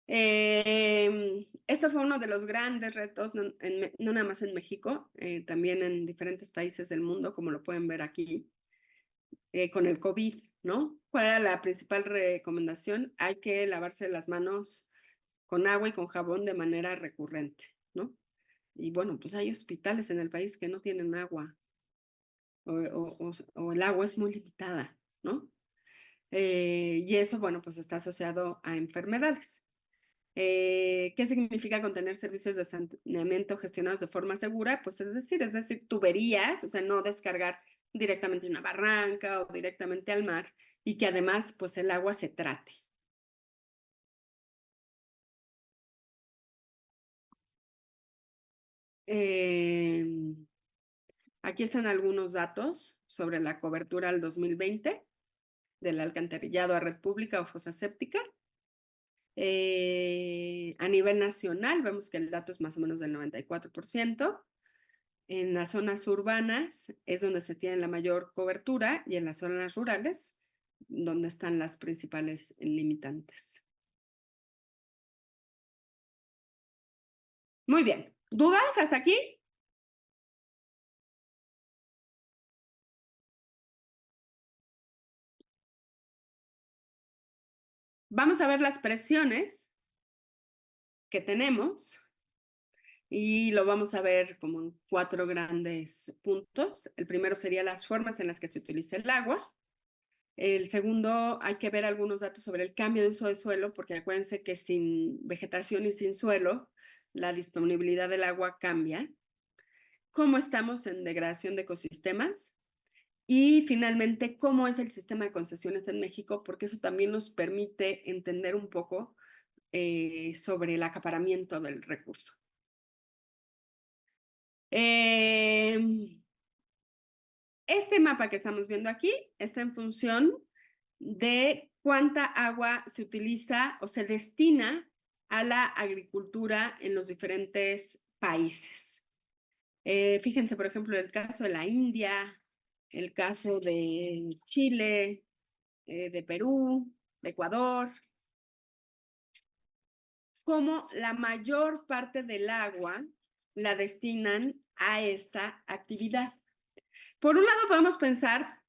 Esto fue uno de los grandes retos, no nada más en México, también en diferentes países del mundo, como lo pueden ver aquí, con el COVID, ¿no? ¿Cuál era la principal recomendación? Hay que lavarse las manos con agua y con jabón de manera recurrente, ¿no? Y bueno, pues hay hospitales en el país que no tienen agua o el agua es muy limitada, ¿no? Y eso, bueno, pues está asociado a enfermedades. ¿Qué significa contener servicios de saneamiento gestionados de forma segura? Pues es decir, tuberías, o sea, no descargar directamente una barranca o directamente al mar y que además, pues el agua se trate. Aquí están algunos datos sobre la cobertura al 2020 del alcantarillado a red pública o fosa séptica. A nivel nacional vemos que el dato es más o menos del 94%. En las zonas urbanas es donde se tiene la mayor cobertura y en las zonas rurales donde están las principales limitantes. Muy bien. ¿Dudas hasta aquí? Vamos a ver las presiones que tenemos y lo vamos a ver como en 4 grandes puntos. El primero sería las formas en las que se utiliza el agua. El segundo, hay que ver algunos datos sobre el cambio de uso de suelo, porque acuérdense que sin vegetación y sin suelo, la disponibilidad del agua cambia. ¿Cómo estamos en degradación de ecosistemas? Y finalmente, ¿cómo es el sistema de concesiones en México? Porque eso también nos permite entender un poco sobre el acaparamiento del recurso. Este mapa que estamos viendo aquí está en función de cuánta agua se utiliza o se destina a la agricultura en los diferentes países. Fíjense, por ejemplo, el caso de la India, el caso de Chile, de Perú, de Ecuador, como la mayor parte del agua la destinan a esta actividad. Por un lado podemos pensar,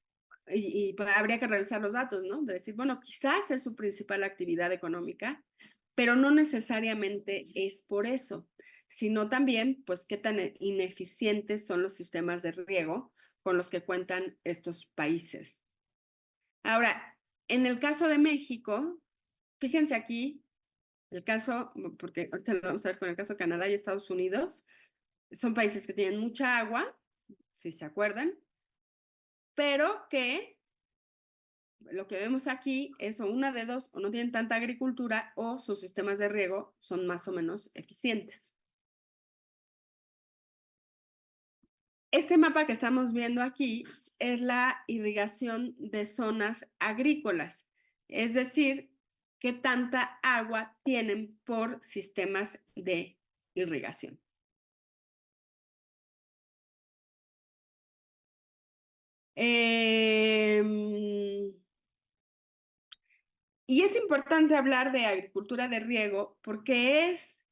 y habría que revisar los datos, ¿no? De decir, bueno, quizás es su principal actividad económica, pero no necesariamente es por eso, sino también, pues, qué tan ineficientes son los sistemas de riego con los que cuentan estos países. Ahora, en el caso de México, fíjense aquí, el caso, porque ahorita lo vamos a ver con el caso de Canadá y Estados Unidos, son países que tienen mucha agua, si se acuerdan, pero que lo que vemos aquí es o una de dos, o no tienen tanta agricultura o sus sistemas de riego son más o menos eficientes. Este mapa que estamos viendo aquí es la irrigación de zonas agrícolas, es decir, qué tanta agua tienen por sistemas de irrigación. Y es importante hablar de agricultura de riego porque es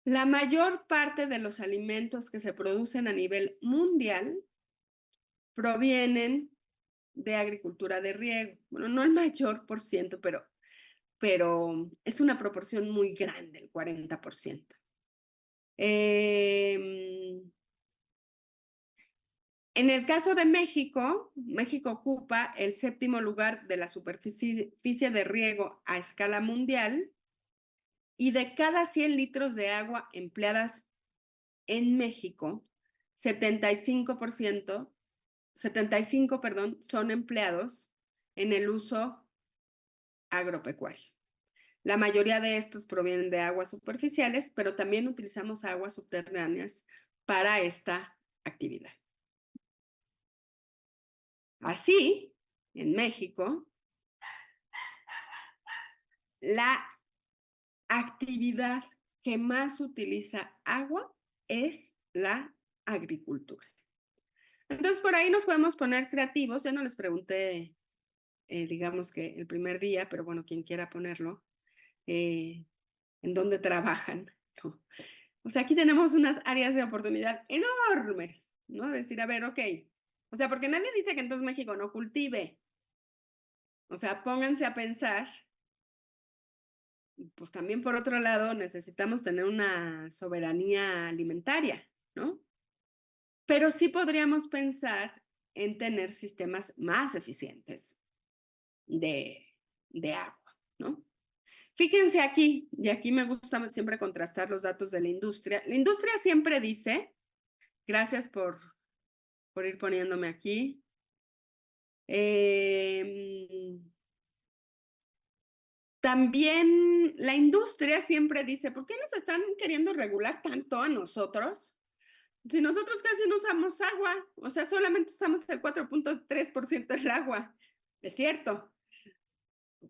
la mayor parte de los alimentos que se producen a nivel mundial provienen de agricultura de riego. Bueno, no el mayor por ciento, pero es una proporción muy grande, el 40%. En el caso de México, México ocupa el 7º lugar de la superficie de riego a escala mundial y de cada 100 litros de agua empleadas en México, 75 son empleados en el uso agropecuario. La mayoría de estos provienen de aguas superficiales, pero también utilizamos aguas subterráneas para esta actividad. Así, en México, la actividad que más utiliza agua es la agricultura. Entonces, por ahí nos podemos poner creativos. Ya no les pregunté, digamos que el primer día, pero bueno, quien quiera ponerlo, en dónde trabajan, ¿no? O sea, aquí tenemos unas áreas de oportunidad enormes, ¿no? Decir, a ver, ok. O sea, porque nadie dice que entonces México no cultive. O sea, pónganse a pensar. Pues también por otro lado necesitamos tener una soberanía alimentaria, ¿no? Pero sí podríamos pensar en tener sistemas más eficientes de agua, ¿no? Fíjense aquí, y aquí me gusta siempre contrastar los datos de la industria. La industria siempre dice, gracias por ir poniéndome aquí, también la industria siempre dice, ¿por qué nos están queriendo regular tanto a nosotros? Si nosotros casi no usamos agua, o sea, solamente usamos el 4.3% del agua. Es cierto.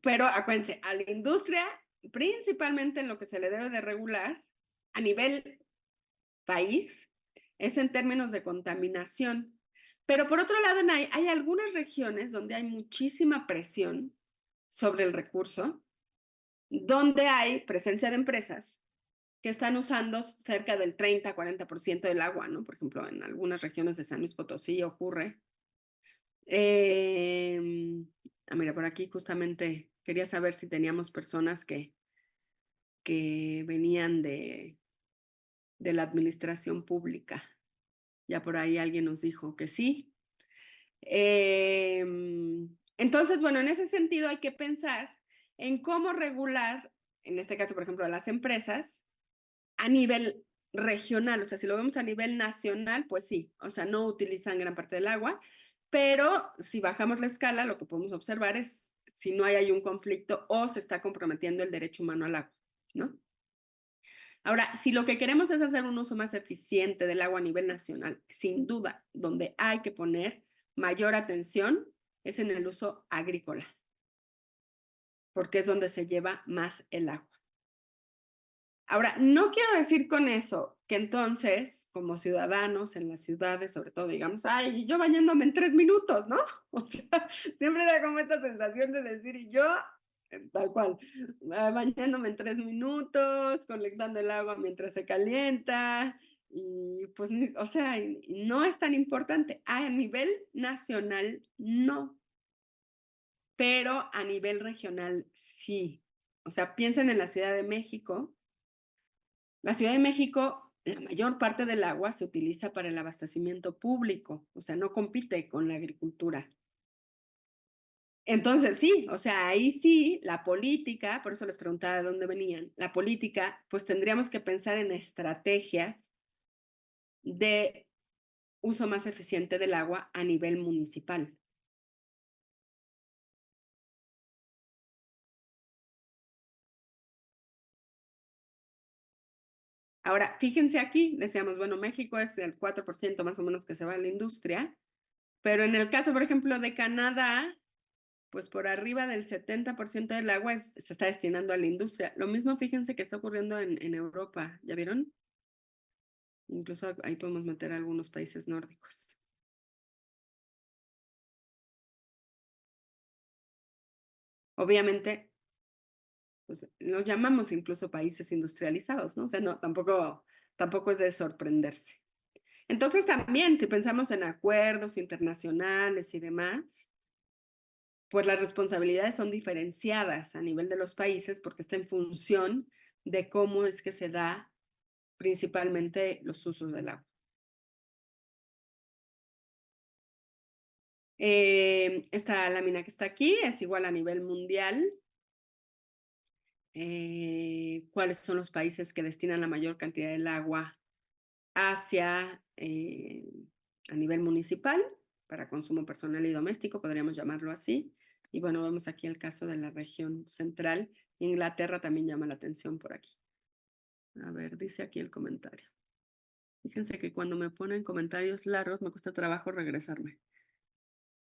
Pero acuérdense, a la industria, principalmente en lo que se le debe de regular, a nivel país, es en términos de contaminación. Pero por otro lado, hay algunas regiones donde hay muchísima presión sobre el recurso, donde hay presencia de empresas que están usando cerca del 30-40% del agua, ¿no? Por ejemplo, en algunas regiones de San Luis Potosí ocurre. Mira, por aquí justamente quería saber si teníamos personas que venían de la administración pública. Ya por ahí alguien nos dijo que sí. Entonces, bueno, en ese sentido hay que pensar en cómo regular, en este caso, por ejemplo, a las empresas, a nivel regional. O sea, si lo vemos a nivel nacional, pues sí, o sea, no utilizan gran parte del agua, pero si bajamos la escala, lo que podemos observar es si no hay un conflicto o se está comprometiendo el derecho humano al agua, ¿no? Ahora, si lo que queremos es hacer un uso más eficiente del agua a nivel nacional, sin duda, donde hay que poner mayor atención es en el uso agrícola, porque es donde se lleva más el agua. Ahora, no quiero decir con eso que entonces, como ciudadanos en las ciudades, sobre todo, digamos, ay, yo bañándome en 3 minutos, ¿no? O sea, siempre da como esta sensación de decir, y yo, tal cual, bañándome en 3 minutos, colectando el agua mientras se calienta, y pues, o sea, y no es tan importante. A nivel nacional, no, pero a nivel regional, sí. O sea, piensen en la Ciudad de México. La Ciudad de México, la mayor parte del agua se utiliza para el abastecimiento público, o sea, no compite con la agricultura. Entonces, sí, o sea, ahí sí, la política, por eso les preguntaba de dónde venían, la política, pues tendríamos que pensar en estrategias de uso más eficiente del agua a nivel municipal. Ahora, fíjense aquí, decíamos, bueno, México es el 4% más o menos que se va a la industria, pero en el caso, por ejemplo, de Canadá, pues por arriba del 70% del agua se está destinando a la industria. Lo mismo, fíjense que está ocurriendo en Europa, ¿ya vieron? Incluso ahí podemos meter a algunos países nórdicos. Obviamente, pues los llamamos incluso países industrializados, ¿no? O sea, no, tampoco es de sorprenderse. Entonces también, si pensamos en acuerdos internacionales y demás, pues las responsabilidades son diferenciadas a nivel de los países porque está en función de cómo es que se da principalmente los usos del agua. Esta lámina que está aquí es igual a nivel mundial. ¿Cuáles son los países que destinan la mayor cantidad del agua hacia a nivel municipal para consumo personal y doméstico, podríamos llamarlo así? Y bueno, vemos aquí el caso de la región central. Inglaterra también llama la atención por aquí. A ver, dice aquí el comentario. Fíjense que cuando me ponen comentarios largos me cuesta trabajo regresarme.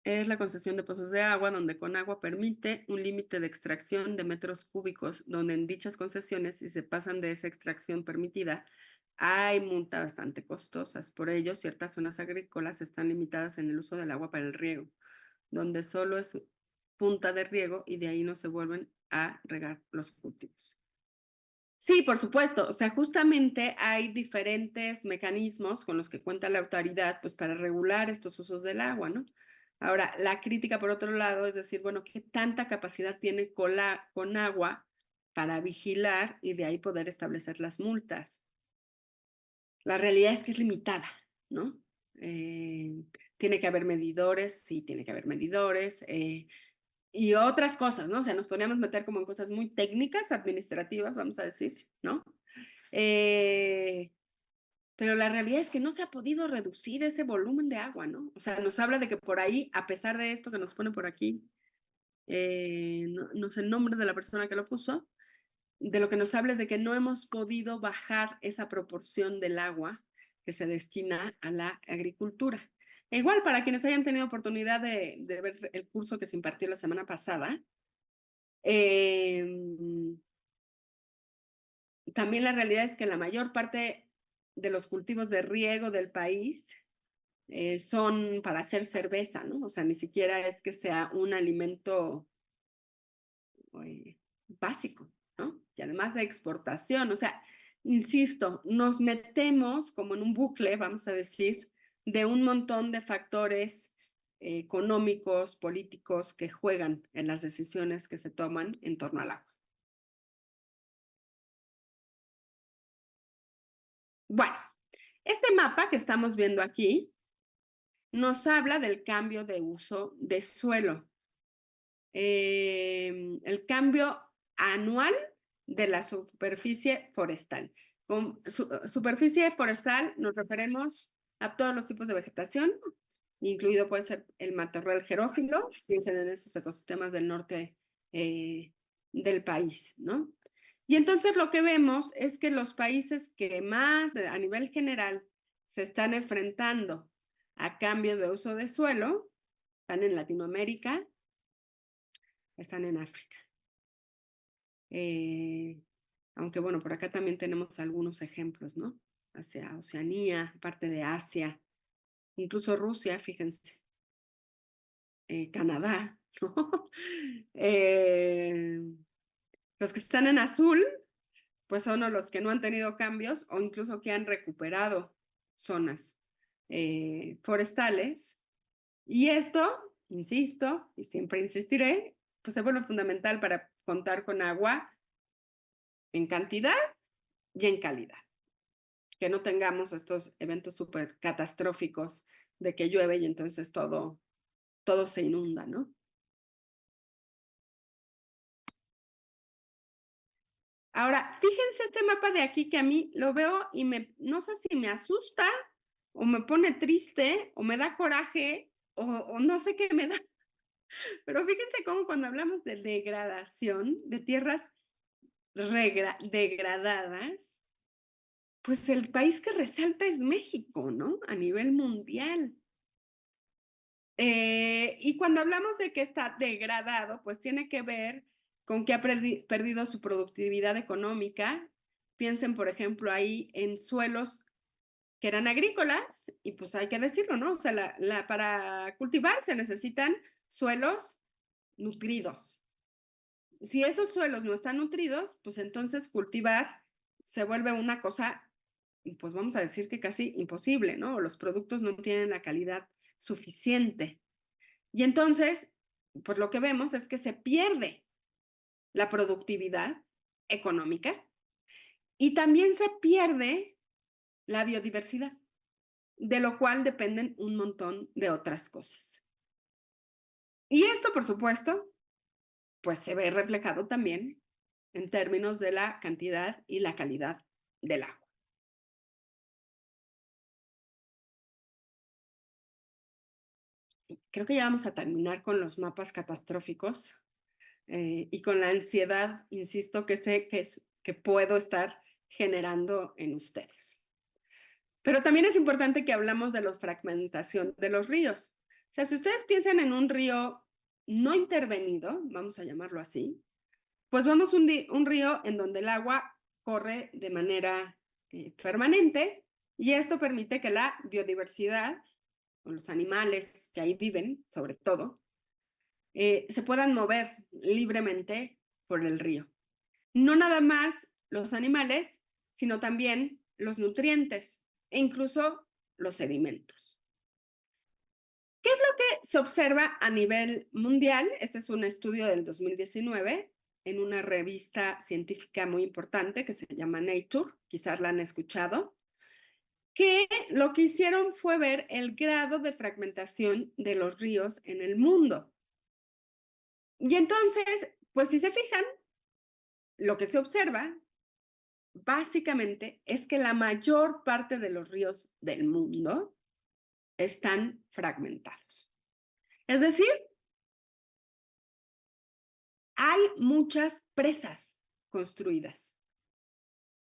Es la concesión de pozos de agua, donde con agua permite un límite de extracción de metros cúbicos, donde en dichas concesiones, si se pasan de esa extracción permitida, hay multas bastante costosas. Por ello, ciertas zonas agrícolas están limitadas en el uso del agua para el riego, donde solo es punta de riego y de ahí no se vuelven a regar los cultivos. Sí, por supuesto. O sea, justamente hay diferentes mecanismos con los que cuenta la autoridad, pues, para regular estos usos del agua, ¿no? Ahora, la crítica, por otro lado, es decir, bueno, ¿qué tanta capacidad tiene con agua para vigilar y de ahí poder establecer las multas? La realidad es que es limitada, ¿no? Tiene que haber medidores, sí, tiene que haber medidores, y otras cosas, ¿no? O sea, nos podríamos meter como en cosas muy técnicas, administrativas, vamos a decir, ¿no? Pero la realidad es que no se ha podido reducir ese volumen de agua, ¿no? O sea, nos habla de que por ahí, a pesar de esto que nos pone por aquí, no sé el nombre de la persona que lo puso, de lo que nos habla es de que no hemos podido bajar esa proporción del agua que se destina a la agricultura. E igual, para quienes hayan tenido oportunidad de ver el curso que se impartió la semana pasada, también la realidad es que la mayor parte de los cultivos de riego del país son para hacer cerveza, ¿no? O sea, ni siquiera es que sea un alimento básico, ¿no? Y además de exportación, o sea, insisto, nos metemos como en un bucle, vamos a decir, de un montón de factores económicos, políticos que juegan en las decisiones que se toman en torno al agua. Bueno, este mapa que estamos viendo aquí nos habla del cambio de uso de suelo. El cambio anual de la superficie forestal. Con superficie forestal nos referimos a todos los tipos de vegetación, incluido puede ser el matorral xerófilo, piensen en esos ecosistemas del norte del país, ¿no? Y entonces lo que vemos es que los países que más a nivel general se están enfrentando a cambios de uso de suelo están en Latinoamérica, están en África. Aunque bueno, por acá también tenemos algunos ejemplos, ¿no? Hacia Oceanía, parte de Asia, incluso Rusia, fíjense. Canadá, ¿no? Los que están en azul, pues son los que no han tenido cambios o incluso que han recuperado zonas forestales. Y esto, insisto, y siempre insistiré, pues se vuelve fundamental para contar con agua en cantidad y en calidad. Que no tengamos estos eventos súper catastróficos de que llueve y entonces todo se inunda, ¿no? Ahora, fíjense este mapa de aquí que a mí lo veo y no sé si me asusta o me pone triste o me da coraje o no sé qué me da. Pero fíjense cómo cuando hablamos de degradación de tierras degradadas, pues el país que resalta es México, ¿no? A nivel mundial. Y cuando hablamos de que está degradado, pues tiene que ver con que ha perdido su productividad económica. Piensen, por ejemplo, ahí en suelos que eran agrícolas, y pues hay que decirlo, ¿no? O sea, para cultivar se necesitan suelos nutridos. Si esos suelos no están nutridos, pues entonces cultivar se vuelve una cosa, pues vamos a decir que casi imposible, ¿no? Los productos no tienen la calidad suficiente. Y entonces, pues lo que vemos es que se pierde la productividad económica y también se pierde la biodiversidad, de lo cual dependen un montón de otras cosas. Y esto, por supuesto, pues se ve reflejado también en términos de la cantidad y la calidad del agua. Creo que ya vamos a terminar con los mapas catastróficos y con la ansiedad, insisto, que sé que puedo estar generando en ustedes. Pero también es importante que hablamos de la fragmentación de los ríos. O sea, si ustedes piensan en un río no intervenido, vamos a llamarlo así, pues vemos un río en donde el agua corre de manera permanente y esto permite que la biodiversidad, o los animales que ahí viven, sobre todo, se puedan mover libremente por el río. No nada más los animales, sino también los nutrientes e incluso los sedimentos. ¿Qué es lo que se observa a nivel mundial? Este es un estudio del 2019 en una revista científica muy importante que se llama Nature, quizás la han escuchado, que lo que hicieron fue ver el grado de fragmentación de los ríos en el mundo. Y entonces, pues si se fijan, lo que se observa básicamente es que la mayor parte de los ríos del mundo están fragmentados. Es decir, hay muchas presas construidas.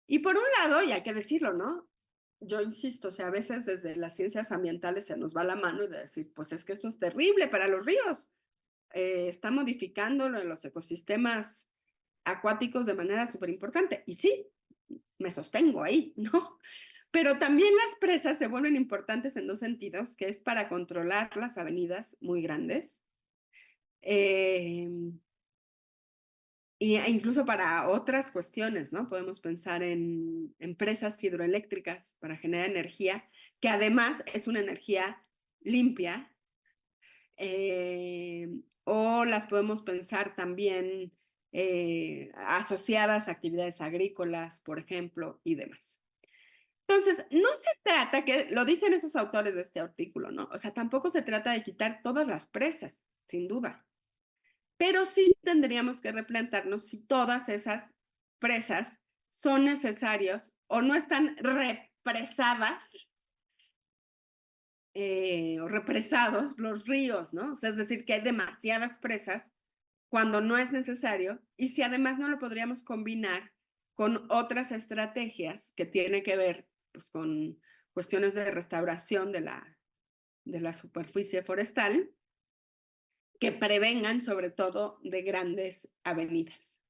Y por un lado, y hay que decirlo, ¿no? Yo insisto, o sea, a veces desde las ciencias ambientales se nos va la mano y de decir, pues es que esto es terrible para los ríos. Está modificando los ecosistemas acuáticos de manera súper importante. Y sí, me sostengo ahí, ¿no? Pero también las presas se vuelven importantes en dos sentidos, que es para controlar las avenidas muy grandes e incluso para otras cuestiones, ¿no? Podemos pensar en empresas hidroeléctricas para generar energía, que además es una energía limpia, o las podemos pensar también asociadas a actividades agrícolas, por ejemplo, y demás. Entonces, no se trata, que lo dicen esos autores de este artículo, ¿no? O sea, tampoco se trata de quitar todas las presas, sin duda. Pero sí tendríamos que replantearnos si todas esas presas son necesarias o no están represadas o represados los ríos, ¿no? O sea, es decir, que hay demasiadas presas cuando no es necesario y si además no lo podríamos combinar con otras estrategias que tienen que ver pues, con cuestiones de restauración de la superficie forestal que prevengan sobre todo de grandes avenidas.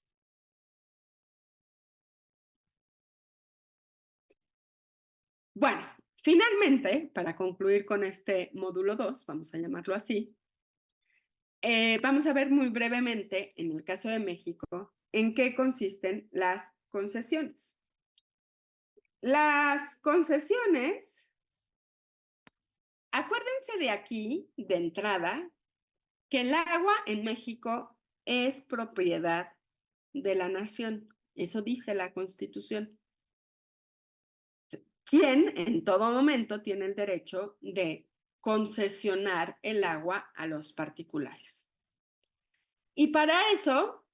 Bueno, finalmente, para concluir con este módulo 2, vamos a llamarlo así, vamos a ver muy brevemente, en el caso de México, en qué consisten las concesiones. Las concesiones, acuérdense de aquí, de entrada, que el agua en México es propiedad de la nación. Eso dice la Constitución. Quien en todo momento tiene el derecho de concesionar el agua a los particulares. Y para eso,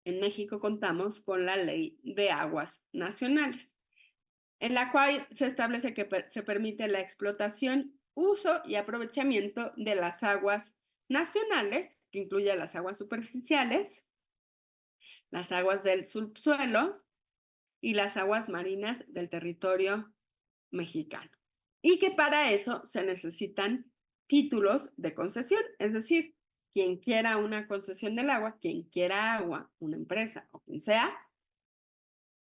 en México contamos con la Ley de Aguas Nacionales, en la cual se establece que se permite la explotación, uso y aprovechamiento de las aguas nacionales, que incluye las aguas superficiales, las aguas del subsuelo y las aguas marinas del territorio mexicano. Y que para eso se necesitan títulos de concesión, es decir, quien quiera una concesión del agua, quien quiera agua, una empresa o quien sea,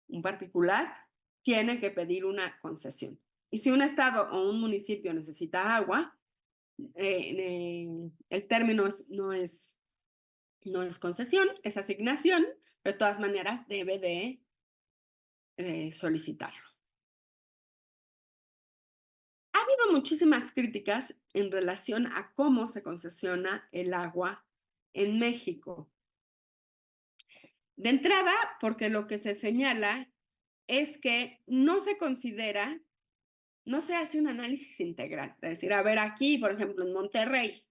un particular, tiene que pedir una concesión. Y si un estado o un municipio necesita agua, el término no es concesión, es asignación, pero de todas maneras debe de solicitarlo. Ha habido muchísimas críticas en relación a cómo se concesiona el agua en México. De entrada, porque lo que se señala es que no se considera, no se hace un análisis integral. Es decir, a ver, aquí, por ejemplo, en Monterrey,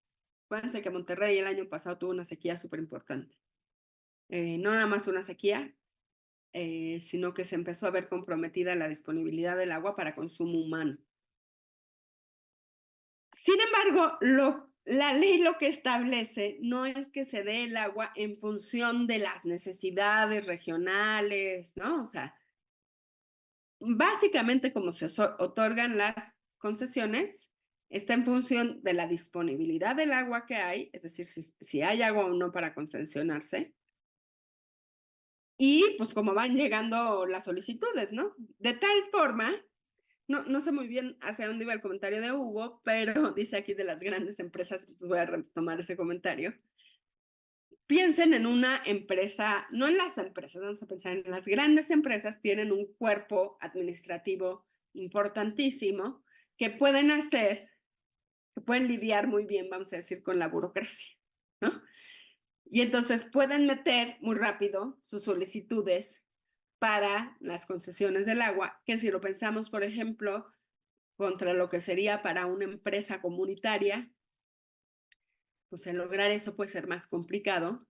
acuérdense que Monterrey el año pasado tuvo una sequía súper importante. No nada más una sequía, sino que se empezó a ver comprometida la disponibilidad del agua para consumo humano. Sin embargo, la ley lo que establece no es que se dé el agua en función de las necesidades regionales, ¿no? O sea, básicamente como se otorgan las concesiones, está en función de la disponibilidad del agua que hay, es decir, si hay agua o no para concesionarse, y pues como van llegando las solicitudes, ¿no? De tal forma, no sé muy bien hacia dónde iba el comentario de Hugo, pero dice aquí de las grandes empresas, entonces voy a retomar ese comentario. Piensen en una empresa, no en las empresas, vamos a pensar en las grandes empresas, tienen un cuerpo administrativo importantísimo que pueden lidiar muy bien, vamos a decir, con la burocracia, ¿no? Y entonces pueden meter muy rápido sus solicitudes para las concesiones del agua, que si lo pensamos, por ejemplo, contra lo que sería para una empresa comunitaria, pues el lograr eso puede ser más complicado.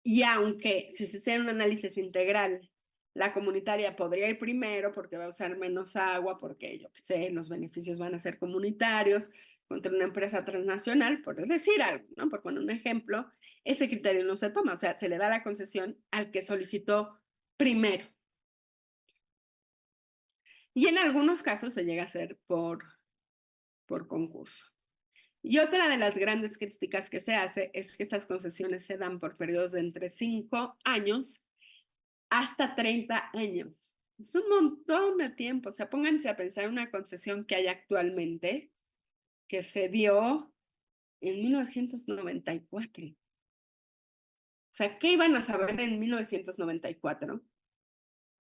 Y aunque si se hiciera un análisis integral, la comunitaria podría ir primero porque va a usar menos agua, porque yo qué sé, los beneficios van a ser comunitarios, contra una empresa transnacional, por decir algo, ¿no? Por poner un ejemplo, ese criterio no se toma, o sea, se le da la concesión al que solicitó primero. Y en algunos casos se llega a hacer por concurso. Y otra de las grandes críticas que se hace es que estas concesiones se dan por periodos de entre 5 años hasta 30 años. Es un montón de tiempo. O sea, pónganse a pensar una concesión que hay actualmente que se dio en 1994. O sea, ¿qué iban a saber en 1994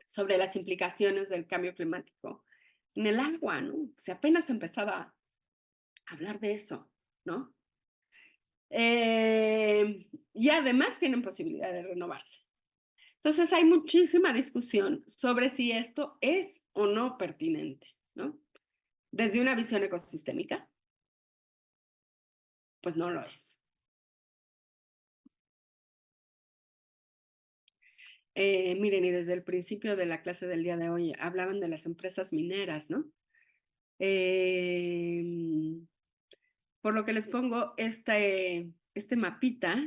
sobre las implicaciones del cambio climático en el agua, ¿no? O sea, apenas empezaba a hablar de eso, ¿no? Y además tienen posibilidad de renovarse. Entonces hay muchísima discusión sobre si esto es o no pertinente, ¿no? Desde una visión ecosistémica, pues no lo es. Miren, y desde el principio de la clase del día de hoy hablaban de las empresas mineras, ¿no? Por lo que les pongo este mapita,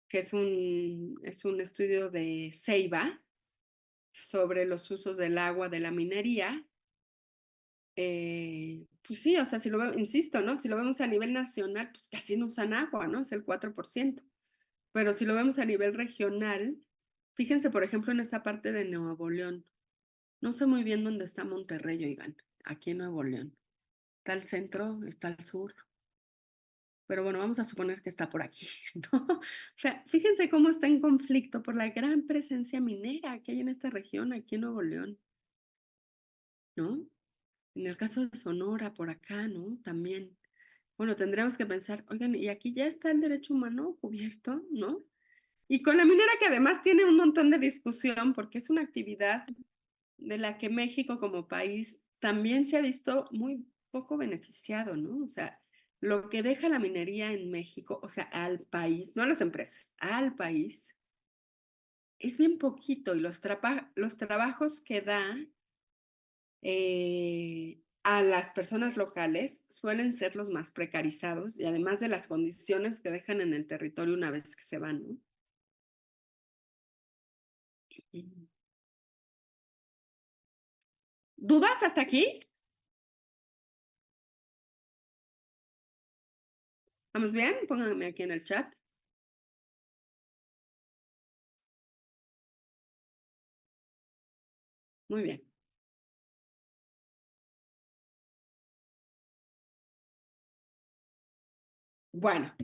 que es un estudio de Ceiba sobre los usos del agua de la minería. Pues sí, o sea, si lo veo, insisto, ¿no? Si lo vemos a nivel nacional, pues casi no usan agua, ¿no? Es el 4%. Pero si lo vemos a nivel regional, fíjense, por ejemplo, en esta parte de Nuevo León. No sé muy bien dónde está Monterrey, oigan, aquí en Nuevo León. Está al centro, está al sur. Pero bueno, vamos a suponer que está por aquí, ¿no? O sea, fíjense cómo está en conflicto por la gran presencia minera que hay en esta región, aquí en Nuevo León, ¿no? En el caso de Sonora, por acá, ¿no? También. Bueno, tendremos que pensar, oigan, y aquí ya está el derecho humano cubierto, ¿no? Y con la minera que además tiene un montón de discusión porque es una actividad de la que México como país también se ha visto muy poco beneficiado, ¿no? O sea, lo que deja la minería en México, o sea, al país, no a las empresas, al país, es bien poquito y los trabajos que da a las personas locales suelen ser los más precarizados y además de las condiciones que dejan en el territorio una vez que se van, ¿no? ¿Dudas hasta aquí? ¿Vamos bien? Pónganme aquí en el chat. Muy bien. Bueno,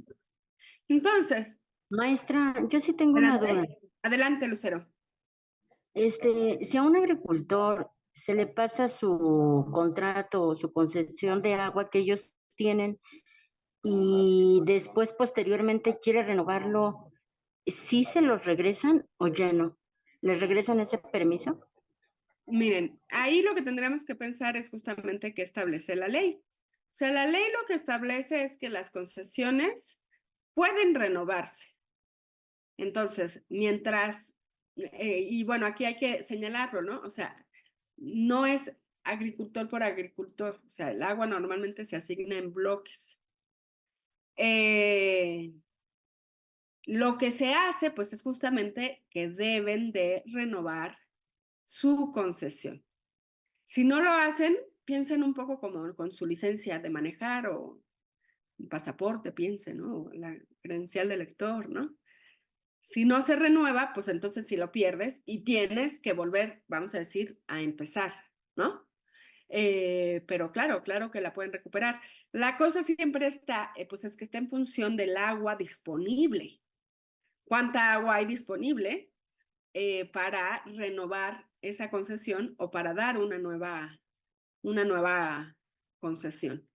entonces, Maestra, yo sí tengo una duda. adelante, Lucero. Si a un agricultor se le pasa su contrato o su concesión de agua que ellos tienen y después posteriormente quiere renovarlo, ¿sí se los regresan o ya no? ¿Les regresan ese permiso? Miren, ahí lo que tendremos que pensar es justamente qué establece la ley. O sea, la ley lo que establece es que las concesiones pueden renovarse. Entonces, mientras, y bueno, aquí hay que señalarlo, ¿no? O sea, no es agricultor por agricultor, o sea, el agua normalmente se asigna en bloques. Lo que se hace, pues, es justamente que deben de renovar su concesión. Si no lo hacen, piensen un poco como con su licencia de manejar o un pasaporte, piensen, ¿no? O la credencial de lector, ¿no? Si no se renueva, pues entonces sí lo pierdes y tienes que volver, vamos a decir, a empezar, ¿no? Pero claro que la pueden recuperar. La cosa siempre está, pues es que está en función del agua disponible. ¿Cuánta agua hay disponible para renovar esa concesión o para dar una nueva concesión?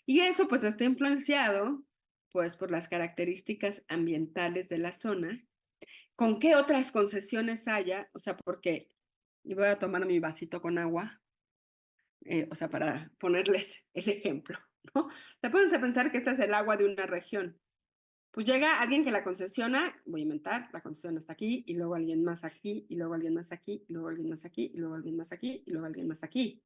Y eso pues está influenciado pues por las características ambientales de la zona. ¿Con qué otras concesiones haya? O sea, porque y voy a tomar mi vasito con agua, o sea, para ponerles el ejemplo, ¿no? Te pones a pensar que esta es el agua de una región. Pues llega alguien que la concesiona, voy a inventar, la concesión está aquí, y luego alguien más aquí, y luego alguien más aquí, y luego alguien más aquí, y luego alguien más aquí, y luego alguien más aquí,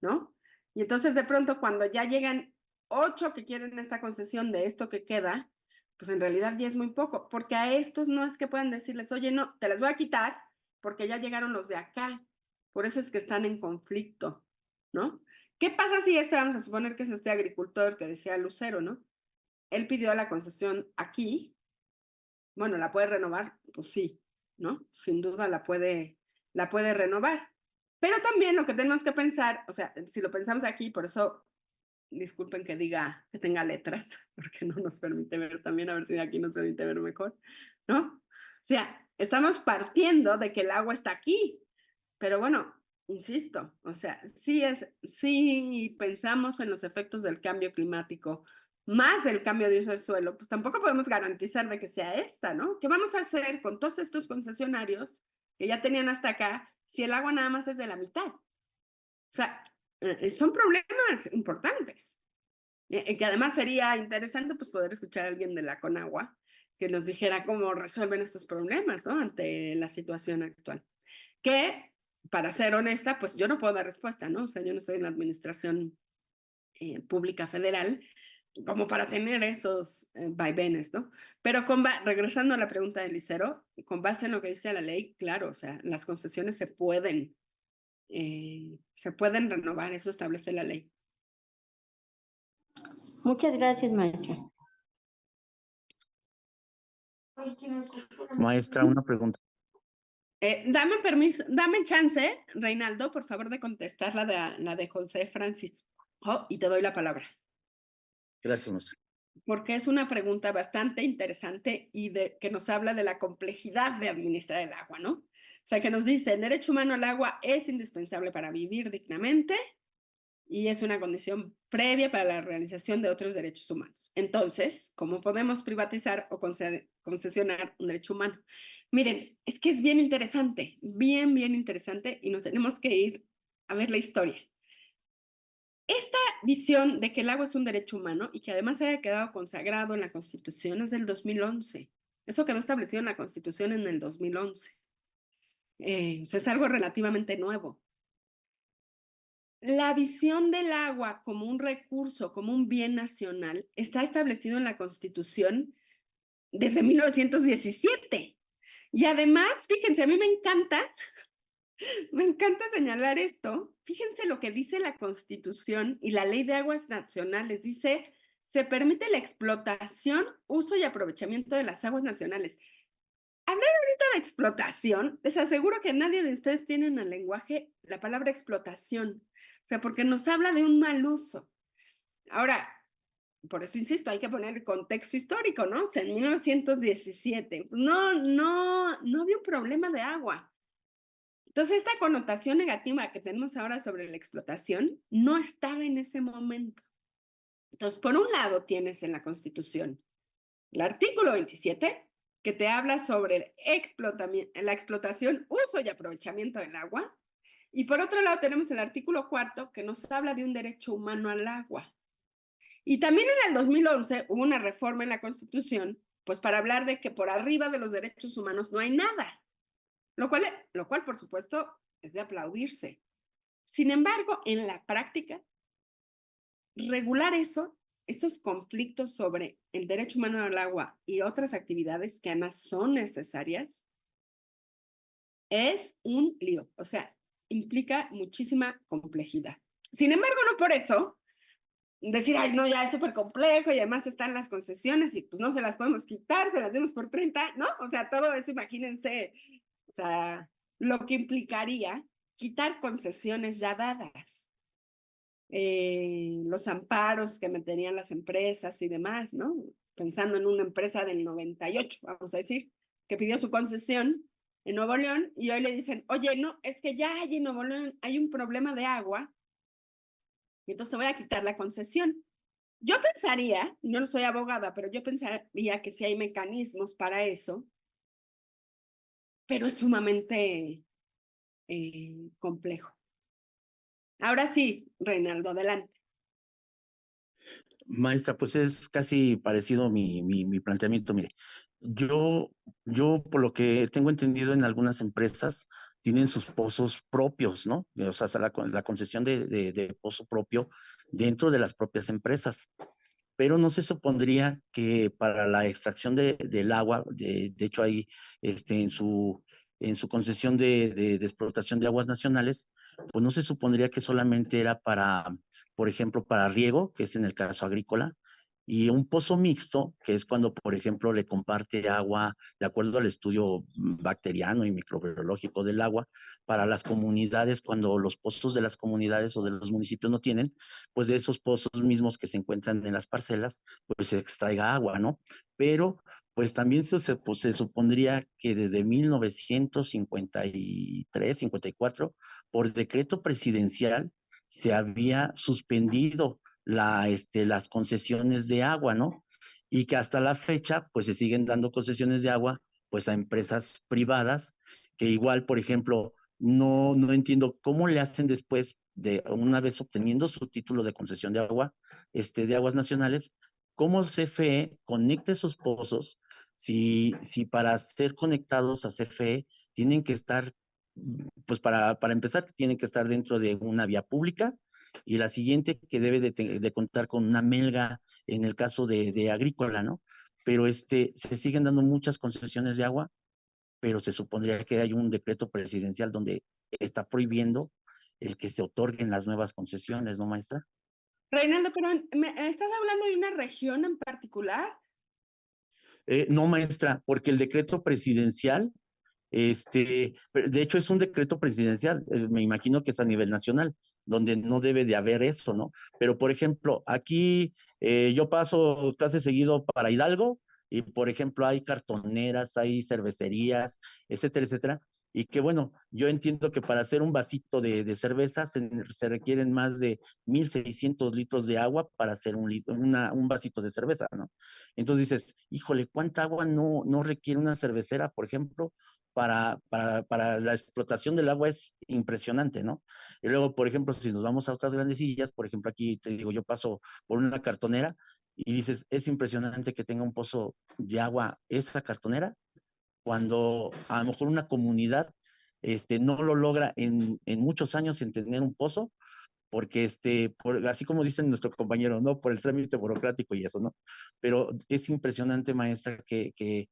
¿no? Y entonces de pronto cuando ya llegan 8 que quieren esta concesión de esto que queda, pues en realidad ya es muy poco, porque a estos no es que puedan decirles, oye, no, te las voy a quitar porque ya llegaron los de acá. Por eso es que están en conflicto, ¿no? ¿Qué pasa si vamos a suponer que es este agricultor que decía Lucero, ¿no? Él pidió la concesión aquí, bueno, ¿la puede renovar? Pues sí, ¿no? Sin duda la puede renovar. Pero también lo que tenemos que pensar, o sea, si lo pensamos aquí, por eso disculpen que diga, que tenga letras, porque no nos permite ver también, a ver si aquí nos permite ver mejor, ¿no? O sea, estamos partiendo de que el agua está aquí, pero bueno, insisto, o sea, si pensamos en los efectos del cambio climático, más del cambio de uso del suelo, pues tampoco podemos garantizar de que sea esta, ¿no? ¿Qué vamos a hacer con todos estos concesionarios que ya tenían hasta acá si el agua nada más es de la mitad? O sea, son problemas importantes. Que además sería interesante pues poder escuchar a alguien de la Conagua que nos dijera cómo resuelven estos problemas, ¿no? Ante la situación actual. Que, para ser honesta, pues yo no puedo dar respuesta, ¿no? O sea, yo no estoy en la administración pública federal como para tener esos vaivenes, ¿no? Pero regresando a la pregunta de Lucero, con base en lo que dice la ley, claro, o sea, las concesiones se pueden renovar, eso establece la ley. Muchas gracias, maestra. Maestra, una pregunta. Dame permiso, dame chance, Reinaldo, por favor, de contestar la de José Francis. Y te doy la palabra. Gracias, maestra. Porque es una pregunta bastante interesante y que nos habla de la complejidad de administrar el agua, ¿no? O sea, que nos dice, el derecho humano al agua es indispensable para vivir dignamente y es una condición previa para la realización de otros derechos humanos. Entonces, ¿cómo podemos privatizar o concesionar un derecho humano? Miren, es que es bien interesante, bien interesante, y nos tenemos que ir a ver la historia. Esta visión de que el agua es un derecho humano y que además haya quedado consagrado en la Constitución es del 2011. Eso quedó establecido en la Constitución en el 2011. O sea, es algo relativamente nuevo. La visión del agua como un recurso, como un bien nacional, está establecido en la Constitución desde 1917. Y además, fíjense, a mí me encanta señalar esto. Fíjense lo que dice la Constitución y la Ley de Aguas Nacionales. Dice, se permite la explotación, uso y aprovechamiento de las aguas nacionales. Hablar ahorita de explotación, les aseguro que nadie de ustedes tiene en el lenguaje la palabra explotación. O sea, porque nos habla de un mal uso. Ahora, por eso insisto, hay que poner el contexto histórico, ¿no? O sea, en 1917, pues no había un problema de agua. Entonces, esta connotación negativa que tenemos ahora sobre la explotación no estaba en ese momento. Entonces, por un lado tienes en la Constitución el artículo 27, que te habla sobre la explotación, uso y aprovechamiento del agua. Y por otro lado tenemos el artículo 4, que nos habla de un derecho humano al agua. Y también en el 2011 hubo una reforma en la Constitución, pues para hablar de que por arriba de los derechos humanos no hay nada. Lo cual, por supuesto, es de aplaudirse. Sin embargo, en la práctica, regular esos conflictos sobre el derecho humano al agua y otras actividades que además son necesarias, es un lío. O sea, implica muchísima complejidad. Sin embargo, no por eso decir, ay, no, ya es súper complejo y además están las concesiones y pues no se las podemos quitar, se las demos por 30, ¿no? O sea, todo eso, imagínense, o sea, lo que implicaría quitar concesiones ya dadas, los amparos que meterían las empresas y demás, ¿no? Pensando en una empresa del 98, vamos a decir, que pidió su concesión en Nuevo León y hoy le dicen, oye, no, es que ya hay en Nuevo León hay un problema de agua y entonces voy a quitar la concesión. Yo pensaría, no soy abogada, pero yo pensaría que sí hay mecanismos para eso, pero es sumamente complejo. Ahora sí, Reinaldo, adelante. Maestra, pues es casi parecido mi planteamiento. Mire, yo por lo que tengo entendido en algunas empresas tienen sus pozos propios, ¿no? O sea, la concesión de pozo propio dentro de las propias empresas. Pero no se supondría que para la extracción del agua, de hecho ahí en su concesión de explotación de aguas nacionales, pues no se supondría que solamente era para, por ejemplo, para riego, que es en el caso agrícola, Y un pozo mixto, que es cuando, por ejemplo, le comparte agua, de acuerdo al estudio bacteriano y microbiológico del agua, para las comunidades, cuando los pozos de las comunidades o de los municipios no tienen, pues de esos pozos mismos que se encuentran en las parcelas, pues se extraiga agua, ¿no? Pero pues también pues, se supondría que desde 1953, 54, por decreto presidencial, se había suspendido las concesiones de agua, ¿no? Y que hasta la fecha, pues se siguen dando concesiones de agua, pues a empresas privadas, que igual, por ejemplo, no entiendo cómo le hacen después de una vez obteniendo su título de concesión de agua, de aguas nacionales, cómo CFE conecta esos pozos, si para ser conectados a CFE tienen que estar, pues para empezar, tienen que estar dentro de una vía pública, y la siguiente que debe de contar con una melga en el caso de agrícola, ¿no? Pero se siguen dando muchas concesiones de agua, pero se supondría que hay un decreto presidencial donde está prohibiendo el que se otorguen las nuevas concesiones, ¿no, maestra? Reinaldo, pero ¿estás hablando de una región en particular? No, maestra, porque el decreto presidencial, de hecho es un decreto presidencial, me imagino que es a nivel nacional, donde no debe de haber eso, ¿no? Pero, por ejemplo, aquí yo paso casi seguido para Hidalgo y, por ejemplo, hay cartoneras, hay cervecerías, etcétera, etcétera, y que bueno, yo entiendo que para hacer un vasito de cerveza se requieren más de 1,600 litros de agua para hacer un vasito de cerveza, ¿no? Entonces dices, híjole, ¿cuánta agua no requiere una cervecera, por ejemplo? Para la explotación del agua es impresionante, ¿no? Y luego, por ejemplo, si nos vamos a otras grandes sillas, por ejemplo, aquí te digo, yo paso por una cartonera y dices, es impresionante que tenga un pozo de agua esa cartonera, cuando a lo mejor una comunidad no lo logra en muchos años en tener un pozo, porque así como dice nuestro compañero, ¿no? Por el trámite burocrático y eso, ¿no? Pero es impresionante, maestra, que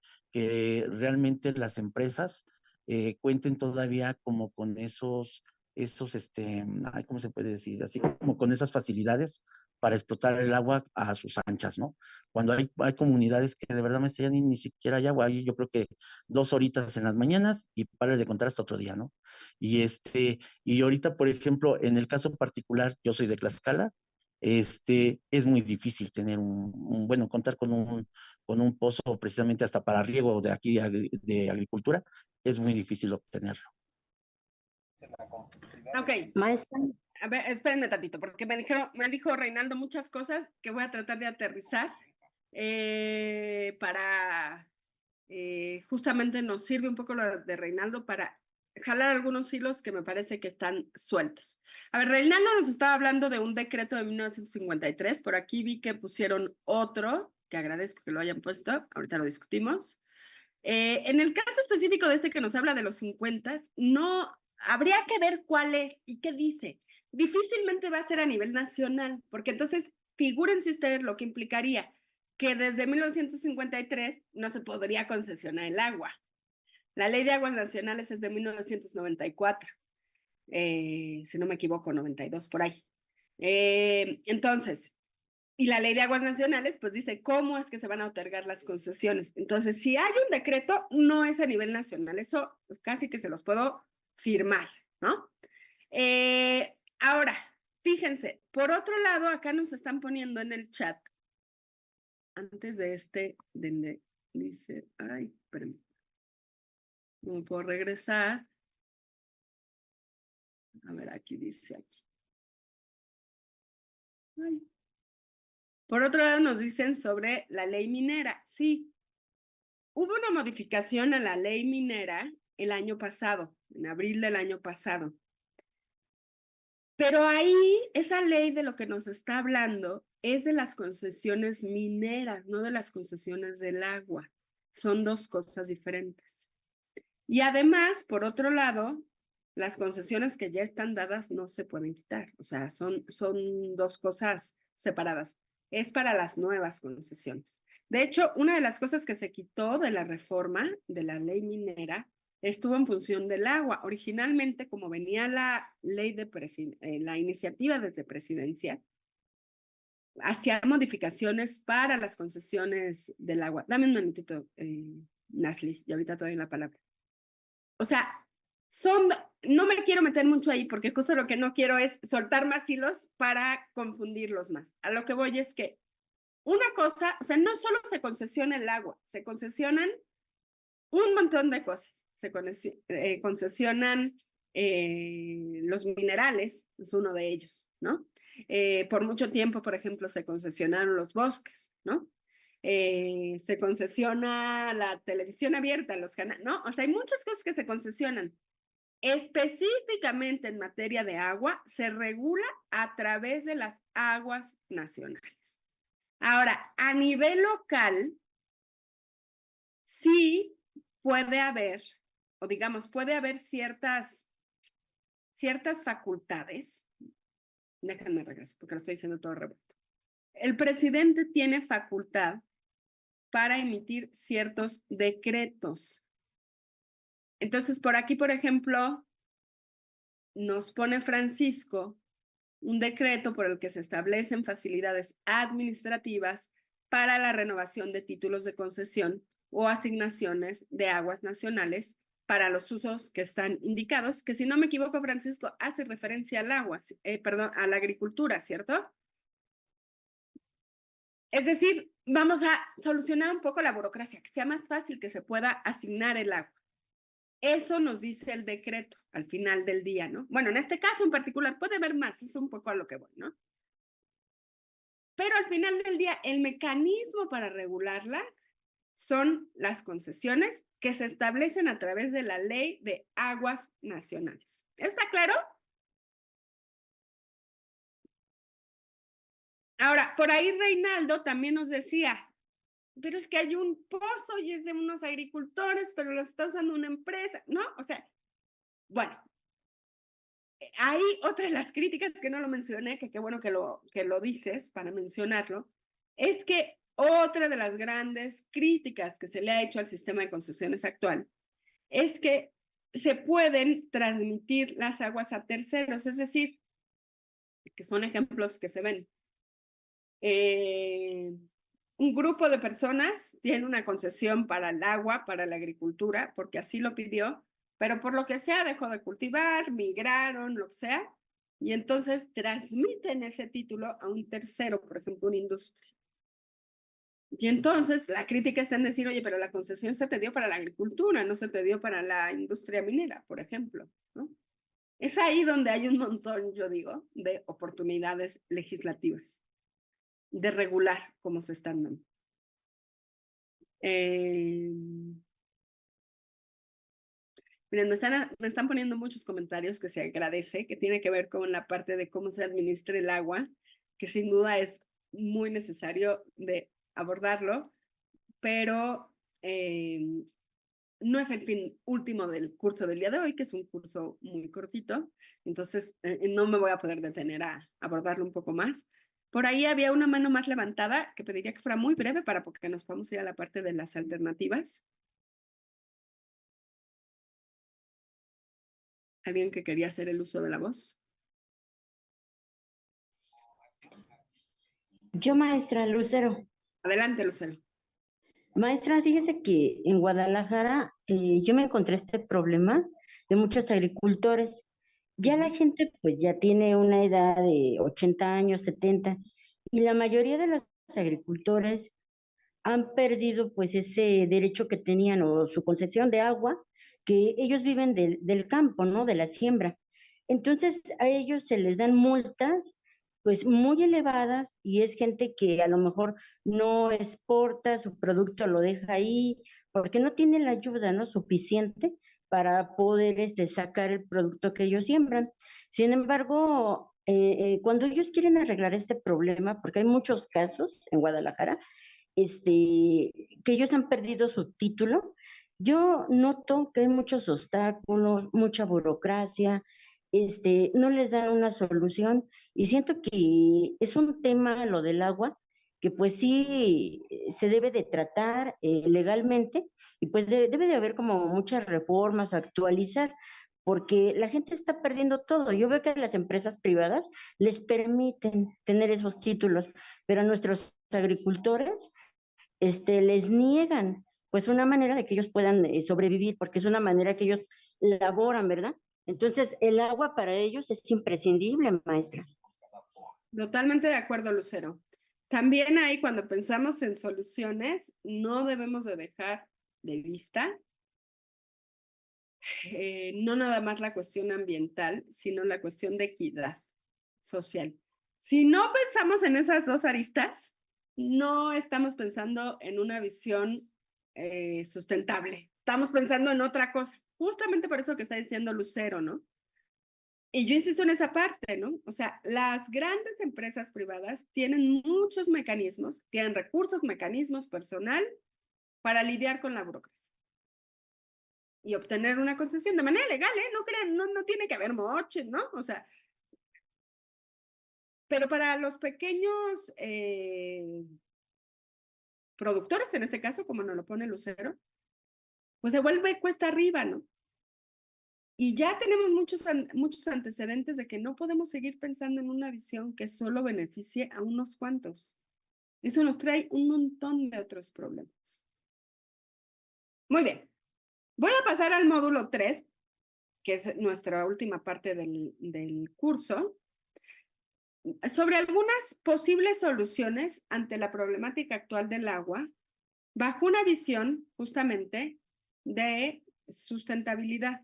realmente las empresas cuenten todavía como con ay, ¿cómo se puede decir? Así como con esas facilidades para explotar el agua a sus anchas, ¿no? Cuando hay comunidades que de verdad, maestra, ya ni siquiera hay agua, ahí yo creo que 2 horitas en las mañanas y para de contar hasta otro día, ¿no? Y y ahorita, por ejemplo, en el caso particular, yo soy de Tlaxcala, es muy difícil tener bueno, contar con un pozo precisamente hasta para riego de aquí de agricultura, es muy difícil obtenerlo. Ok, Maestra, a ver, espérenme tantito, porque me dijo Reinaldo muchas cosas que voy a tratar de aterrizar para, justamente nos sirve un poco lo de Reinaldo para jalar algunos hilos que me parece que están sueltos. A ver, Reinaldo nos estaba hablando de un decreto de 1953, por aquí vi que pusieron otro, que agradezco que lo hayan puesto, ahorita lo discutimos. En el caso específico de que nos habla de los 50, no habría que ver cuál es y qué dice. Difícilmente va a ser a nivel nacional, porque entonces figúrense ustedes lo que implicaría que desde 1953 no se podría concesionar el agua. La ley de aguas nacionales es de 1994, si no me equivoco, 92, por ahí. Entonces, y la ley de aguas nacionales, pues dice cómo es que se van a otorgar las concesiones. Entonces, si hay un decreto, no es a nivel nacional. Eso pues, casi que se los puedo firmar, ¿no? Ahora, fíjense, por otro lado, acá nos están poniendo en el chat, antes de dice, ay, espérenme, no me puedo regresar. A ver, aquí dice aquí. Ay. Por otro lado, nos dicen sobre la ley minera. Sí, hubo una modificación a la ley minera el año pasado, en abril del año pasado. Pero ahí, esa ley de lo que nos está hablando es de las concesiones mineras, no de las concesiones del agua. Son dos cosas diferentes. Y además, por otro lado, las concesiones que ya están dadas no se pueden quitar. O sea, son dos cosas separadas. Es para las nuevas concesiones. De hecho, una de las cosas que se quitó de la reforma de la ley minera estuvo en función del agua. Originalmente, como venía la ley la iniciativa desde presidencia, hacia modificaciones para las concesiones del agua. Dame un minutito, Nasli, y ahorita te doy la palabra. O sea, no me quiero meter mucho ahí porque justo lo que no quiero es soltar más hilos para confundirlos más. A lo que voy es que una cosa, o sea, no solo se concesiona el agua, se concesionan un montón de cosas. Se concesionan los minerales, es uno de ellos, ¿no? Por mucho tiempo, por ejemplo, se concesionaron los bosques, ¿no? Se concesiona la televisión abierta, los canales, ¿no? O sea, hay muchas cosas que se concesionan. Específicamente en materia de agua, se regula a través de las aguas nacionales. Ahora, a nivel local, sí puede haber, o digamos, puede haber ciertas facultades. Déjenme regresar porque lo estoy diciendo todo revuelto. El presidente tiene facultad para emitir ciertos decretos. Entonces, por aquí, por ejemplo, nos pone Francisco un decreto por el que se establecen facilidades administrativas para la renovación de títulos de concesión o asignaciones de aguas nacionales para los usos que están indicados, que si no me equivoco, Francisco, hace referencia al agua, perdón, a la agricultura, ¿cierto? Es decir, vamos a solucionar un poco la burocracia, que sea más fácil que se pueda asignar el agua. Eso nos dice el decreto al final del día, ¿no? Bueno, en este caso en particular puede haber más, es un poco a lo que voy, ¿no? Pero al final del día, el mecanismo para regularla son las concesiones que se establecen a través de la Ley de Aguas Nacionales. ¿Está claro? Ahora, por ahí Reinaldo también nos decía, pero es que hay un pozo y es de unos agricultores, pero lo está usando una empresa, ¿no? O sea, bueno, hay otra de las críticas que no lo mencioné, que qué bueno que lo dices para mencionarlo, es que otra de las grandes críticas que se le ha hecho al sistema de concesiones actual es que se pueden transmitir las aguas a terceros, es decir, que son ejemplos que se ven. Un grupo de personas tiene una concesión para el agua, para la agricultura, porque así lo pidió, pero por lo que sea dejó de cultivar, migraron, lo que sea, y entonces transmiten ese título a un tercero, por ejemplo, una industria. Y entonces la crítica está en decir, oye, pero la concesión se te dio para la agricultura, no se te dio para la industria minera, por ejemplo, ¿no? Es ahí donde hay un montón, yo digo, de oportunidades legislativas, de regular cómo se están dando. Miren, me están poniendo muchos comentarios que se agradece, que tiene que ver con la parte de cómo se administra el agua, que sin duda es muy necesario de abordarlo, pero no es el fin último del curso del día de hoy, que es un curso muy cortito, entonces no me voy a poder detener a abordarlo un poco más. Por ahí había una mano más levantada que pediría que fuera muy breve para que nos podamos ir a la parte de las alternativas. ¿Alguien que quería hacer el uso de la voz? Yo, maestra Lucero. Adelante, Lucero. Maestra, fíjese que en Guadalajara yo me encontré este problema de muchos agricultores. Ya la gente pues ya tiene una edad de 80 años, 70, y la mayoría de los agricultores han perdido pues ese derecho que tenían o su concesión de agua, que ellos viven del campo, ¿no? De la siembra. Entonces a ellos se les dan multas pues muy elevadas y es gente que a lo mejor no exporta su producto, lo deja ahí porque no tiene la ayuda, ¿no? Suficiente para poder sacar el producto que ellos siembran. Sin embargo, cuando ellos quieren arreglar este problema, porque hay muchos casos en Guadalajara, que ellos han perdido su título, yo noto que hay muchos obstáculos, mucha burocracia, no les dan una solución y siento que es un tema, lo del agua, que pues sí se debe de tratar legalmente y pues debe de haber como muchas reformas, actualizar, porque la gente está perdiendo todo. Yo veo que las empresas privadas les permiten tener esos títulos, pero a nuestros agricultores les niegan pues una manera de que ellos puedan sobrevivir, porque es una manera que ellos laboran, ¿verdad? Entonces, el agua para ellos es imprescindible, maestra. Totalmente de acuerdo, Lucero. También ahí, cuando pensamos en soluciones, no debemos de dejar de vista no nada más la cuestión ambiental, sino la cuestión de equidad social. Si no pensamos en esas dos aristas, no estamos pensando en una visión sustentable. Estamos pensando en otra cosa. Justamente por eso que está diciendo Lucero, ¿no? Y yo insisto en esa parte, ¿no? O sea, las grandes empresas privadas tienen muchos mecanismos, tienen recursos, mecanismos, personal para lidiar con la burocracia y obtener una concesión de manera legal, ¿eh? No crean, no tiene que haber moches, ¿no? O sea, pero para los pequeños productores, en este caso, como nos lo pone Lucero, pues se vuelve cuesta arriba, ¿no? Y ya tenemos muchos antecedentes de que no podemos seguir pensando en una visión que solo beneficie a unos cuantos. Eso nos trae un montón de otros problemas. Muy bien. Voy a pasar al módulo 3, que es nuestra última parte del curso, sobre algunas posibles soluciones ante la problemática actual del agua, bajo una visión justamente de sustentabilidad.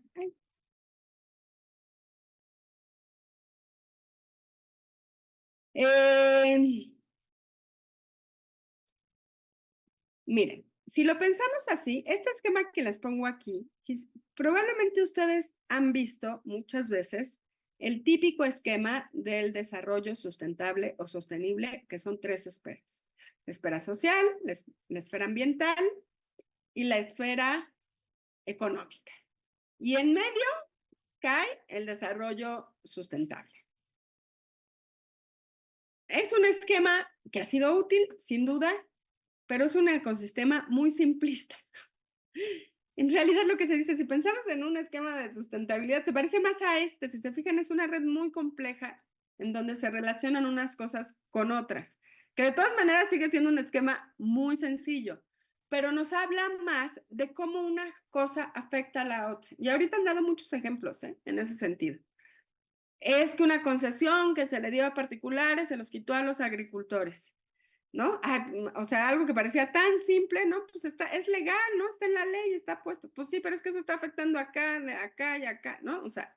Miren, si lo pensamos así, este esquema que les pongo aquí, probablemente ustedes han visto muchas veces el típico esquema del desarrollo sustentable o sostenible, que son 3 esferas. La esfera social, la esfera ambiental y la esfera económica. Y en medio cae el desarrollo sustentable. Es un esquema que ha sido útil, sin duda, pero es un ecosistema muy simplista. En realidad lo que se dice, si pensamos en un esquema de sustentabilidad, se parece más a este. Si se fijan, es una red muy compleja en donde se relacionan unas cosas con otras, que de todas maneras sigue siendo un esquema muy sencillo, pero nos habla más de cómo una cosa afecta a la otra. Y ahorita han dado muchos ejemplos en ese sentido. Es que una concesión que se le dio a particulares se los quitó a los agricultores, ¿no? O sea, algo que parecía tan simple, ¿no? Pues es legal, ¿no? Está en la ley, está puesto. Pues sí, pero es que eso está afectando acá, acá y acá, ¿no? O sea,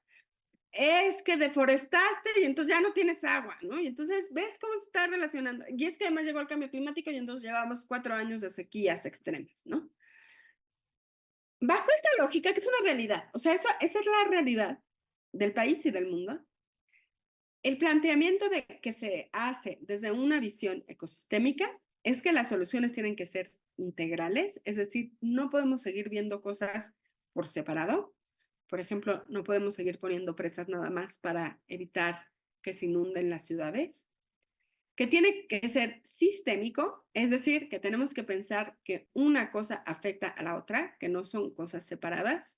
es que deforestaste y entonces ya no tienes agua, ¿no? Y entonces, ¿ves cómo se está relacionando? Y es que además llegó el cambio climático y entonces llevamos 4 años de sequías extremas, ¿no? Bajo esta lógica, que es una realidad, o sea, esa es la realidad del país y del mundo. El planteamiento que se hace desde una visión ecosistémica es que las soluciones tienen que ser integrales, es decir, no podemos seguir viendo cosas por separado. Por ejemplo, no podemos seguir poniendo presas nada más para evitar que se inunden las ciudades. Que tiene que ser sistémico, es decir, que tenemos que pensar que una cosa afecta a la otra, que no son cosas separadas,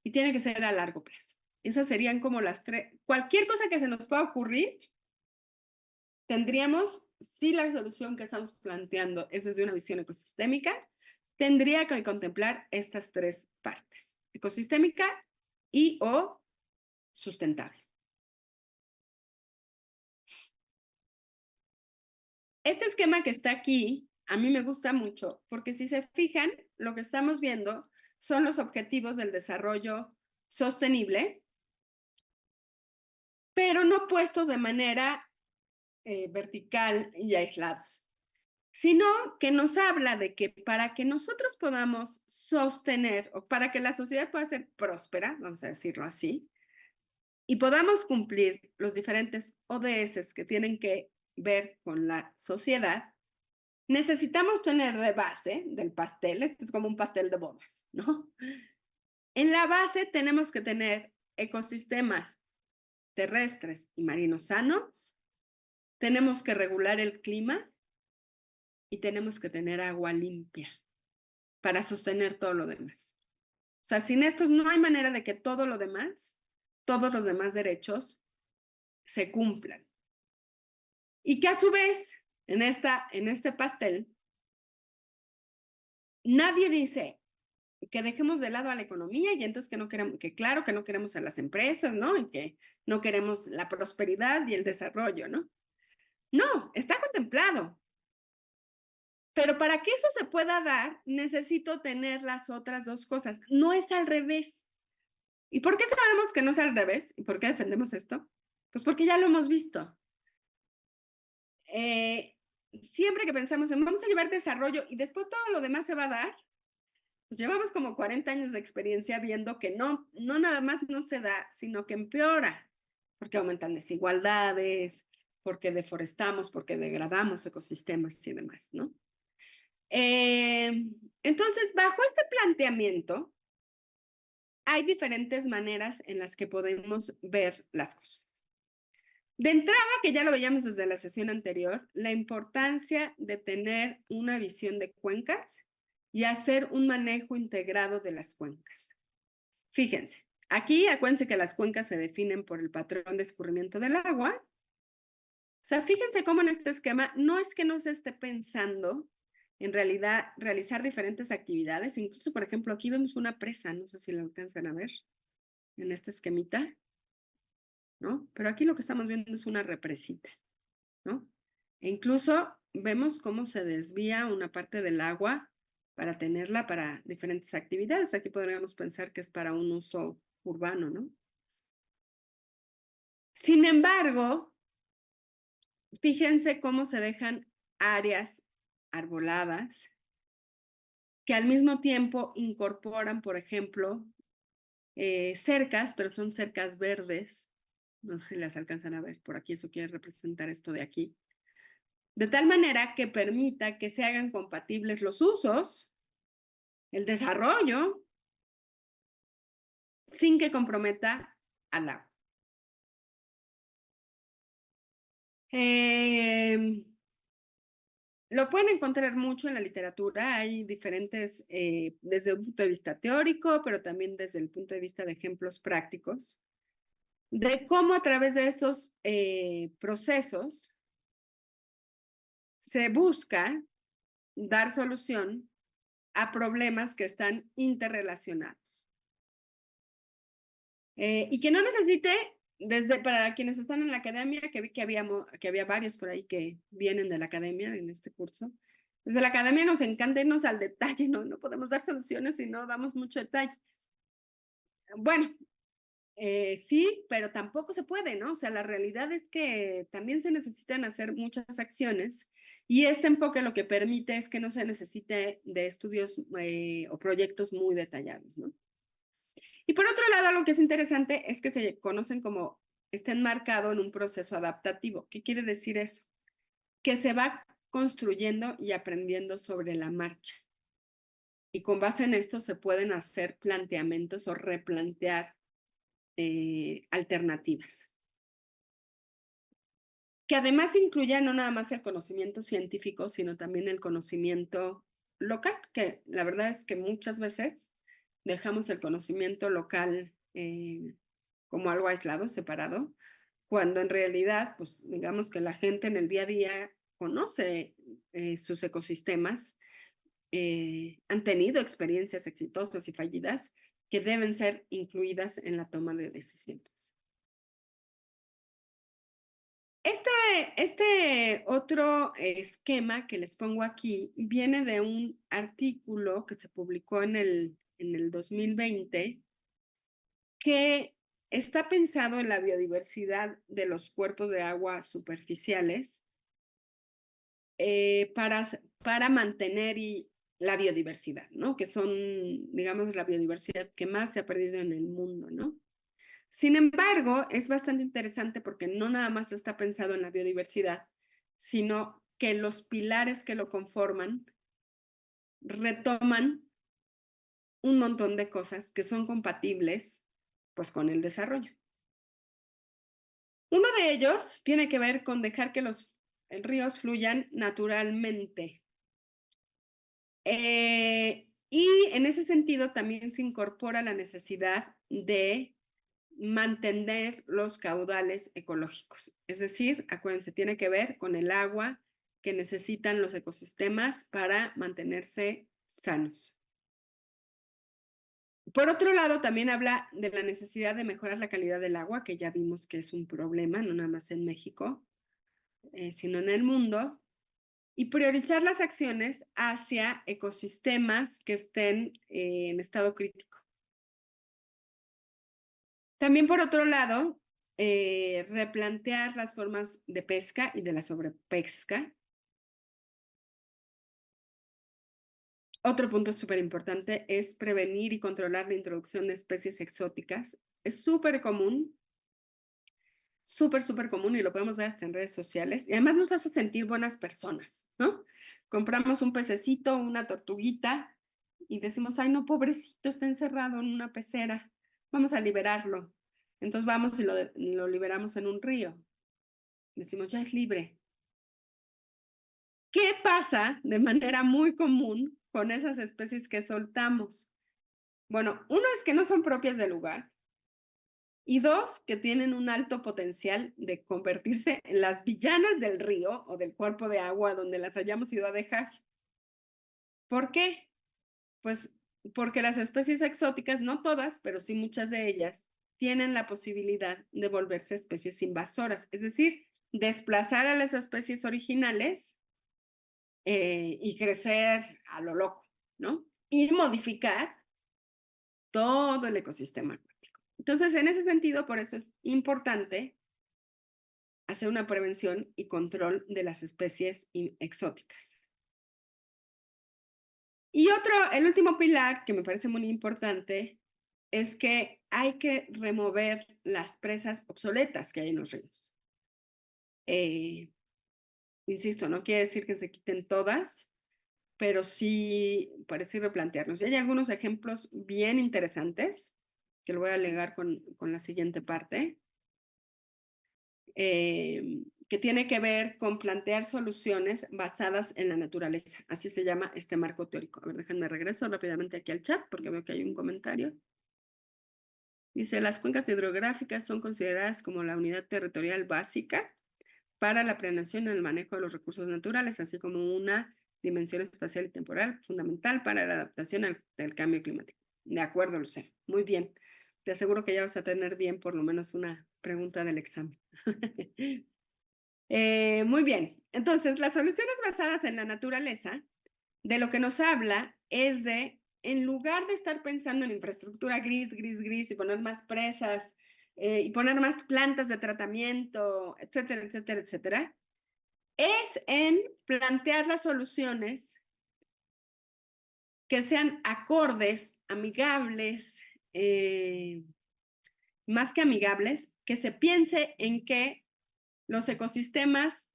y tiene que ser a largo plazo. Esas serían como las 3. Cualquier cosa que se nos pueda ocurrir, tendríamos, si la solución que estamos planteando es desde una visión ecosistémica, tendría que contemplar estas 3 partes: ecosistémica y o sustentable. Este esquema que está aquí, a mí me gusta mucho, porque si se fijan, lo que estamos viendo son los objetivos del desarrollo sostenible, pero no puestos de manera vertical y aislados, sino que nos habla de que para que nosotros podamos sostener o para que la sociedad pueda ser próspera, vamos a decirlo así, y podamos cumplir los diferentes ODS que tienen que ver con la sociedad, necesitamos tener de base del pastel, este es como un pastel de bodas, ¿no? En la base tenemos que tener ecosistemas terrestres y marinos sanos, tenemos que regular el clima y tenemos que tener agua limpia para sostener todo lo demás. O sea, sin estos no hay manera de que todo lo demás todos los demás derechos se cumplan. Y que a su vez, en este pastel, nadie dice que dejemos de lado a la economía y entonces que no queremos, que claro que no queremos a las empresas, ¿no? Y que no queremos la prosperidad y el desarrollo, ¿no? No, está contemplado. Pero para que eso se pueda dar, necesito tener las otras dos cosas. No es al revés. ¿Y por qué sabemos que no es al revés? ¿Y por qué defendemos esto? Pues porque ya lo hemos visto. Siempre que pensamos en vamos a llevar desarrollo y después todo lo demás se va a dar, pues llevamos como 40 años de experiencia viendo que no nada más no se da, sino que empeora, porque aumentan desigualdades, porque deforestamos, porque degradamos ecosistemas y demás, ¿no? Entonces, bajo este planteamiento, hay diferentes maneras en las que podemos ver las cosas. De entrada, que ya lo veíamos desde la sesión anterior, la importancia de tener una visión de cuencas y hacer un manejo integrado de las cuencas. Fíjense, aquí acuérdense que las cuencas se definen por el patrón de escurrimiento del agua. O sea, fíjense cómo en este esquema no es que no se esté pensando en realidad realizar diferentes actividades. Incluso, por ejemplo, aquí vemos una presa, no sé si la alcanzan a ver en este esquemita, ¿no? Pero aquí lo que estamos viendo es una represita, ¿no? E incluso vemos cómo se desvía una parte del agua para tenerla para diferentes actividades. Aquí podríamos pensar que es para un uso urbano, ¿no? Sin embargo, fíjense cómo se dejan áreas arboladas que al mismo tiempo incorporan, por ejemplo, cercas, pero son cercas verdes. No sé si las alcanzan a ver por aquí, eso quiere representar esto de aquí. De tal manera que permita que se hagan compatibles los usos, el desarrollo, sin que comprometa al agua. Lo pueden encontrar mucho en la literatura, hay diferentes, desde un punto de vista teórico, pero también desde el punto de vista de ejemplos prácticos, de cómo a través de estos procesos se busca dar solución a problemas que están interrelacionados. Y que no necesite, para quienes están en la academia, que vi que había varios por ahí que vienen de la academia en este curso, desde la academia nos encanta irnos al detalle, ¿no? No podemos dar soluciones si no damos mucho detalle. Bueno, sí, pero tampoco se puede, ¿no? O sea, la realidad es que también se necesitan hacer muchas acciones y este enfoque lo que permite es que no se necesite de estudios o proyectos muy detallados, ¿no? Y por otro lado, lo que es interesante es que se conocen como está enmarcado en un proceso adaptativo. ¿Qué quiere decir eso? Que se va construyendo y aprendiendo sobre la marcha. Y con base en esto se pueden hacer planteamientos o replantear alternativas. Que además incluya no nada más el conocimiento científico, sino también el conocimiento local, que la verdad es que muchas veces dejamos el conocimiento local como algo aislado, separado, cuando en realidad, pues digamos que la gente en el día a día conoce sus ecosistemas, han tenido experiencias exitosas y fallidas que deben ser incluidas en la toma de decisiones. Este otro esquema que les pongo aquí viene de un artículo que se publicó en el 2020 que está pensado en la biodiversidad de los cuerpos de agua superficiales para mantener la biodiversidad, ¿no? Que son, digamos, la biodiversidad que más se ha perdido en el mundo, ¿no? Sin embargo, es bastante interesante porque no nada más está pensado en la biodiversidad, sino que los pilares que lo conforman retoman un montón de cosas que son compatibles pues con el desarrollo. Uno de ellos tiene que ver con dejar que los ríos fluyan naturalmente. Y en ese sentido también se incorpora la necesidad de mantener los caudales ecológicos. Es decir, acuérdense, tiene que ver con el agua que necesitan los ecosistemas para mantenerse sanos. Por otro lado, también habla de la necesidad de mejorar la calidad del agua, que ya vimos que es un problema, no nada más en México, sino en el mundo, y priorizar las acciones hacia ecosistemas que estén en estado crítico. También, por otro lado, replantear las formas de pesca y de la sobrepesca. Otro punto súper importante es prevenir y controlar la introducción de especies exóticas. Es súper común, súper común, y lo podemos ver hasta en redes sociales. Y además nos hace sentir buenas personas, ¿no? Compramos un pececito, una tortuguita, y decimos, ay, no, pobrecito, está encerrado en una pecera. Vamos a liberarlo. Entonces vamos y lo liberamos en un río. Decimos, ya es libre. ¿Qué pasa de manera muy común con esas especies que soltamos? Bueno, uno es que no son propias del lugar, y dos, que tienen un alto potencial de convertirse en las villanas del río o del cuerpo de agua donde las hayamos ido a dejar. ¿Por qué? Pues porque las especies exóticas, no todas, pero sí muchas de ellas, tienen la posibilidad de volverse especies invasoras, es decir, desplazar a las especies originales y crecer a lo loco, ¿no? Y modificar todo el ecosistema acuático. Entonces, en ese sentido, por eso es importante hacer una prevención y control de las especies exóticas. Y el último pilar que me parece muy importante es que hay que remover las presas obsoletas que hay en los ríos. Insisto, no quiere decir que se quiten todas, pero sí parece replantearnos. Y hay algunos ejemplos bien interesantes que lo voy a alegar con la siguiente parte, que tiene que ver con plantear soluciones basadas en la naturaleza. Así se llama este marco teórico. A ver, déjenme regreso rápidamente aquí al chat porque veo que hay un comentario. Dice, las cuencas hidrográficas son consideradas como la unidad territorial básica para la planeación y el manejo de los recursos naturales, así como una dimensión espacial y temporal fundamental para la adaptación al cambio climático. De acuerdo, Lucero. Muy bien. Te aseguro que ya vas a tener bien por lo menos una pregunta del examen. Muy bien. Entonces, las soluciones basadas en la naturaleza, de lo que nos habla es de, en lugar de estar pensando en infraestructura gris y poner más presas y poner más plantas de tratamiento, etcétera, etcétera, etcétera, es en plantear las soluciones que sean acordes, amigables, más que amigables, que se piense en que los ecosistemas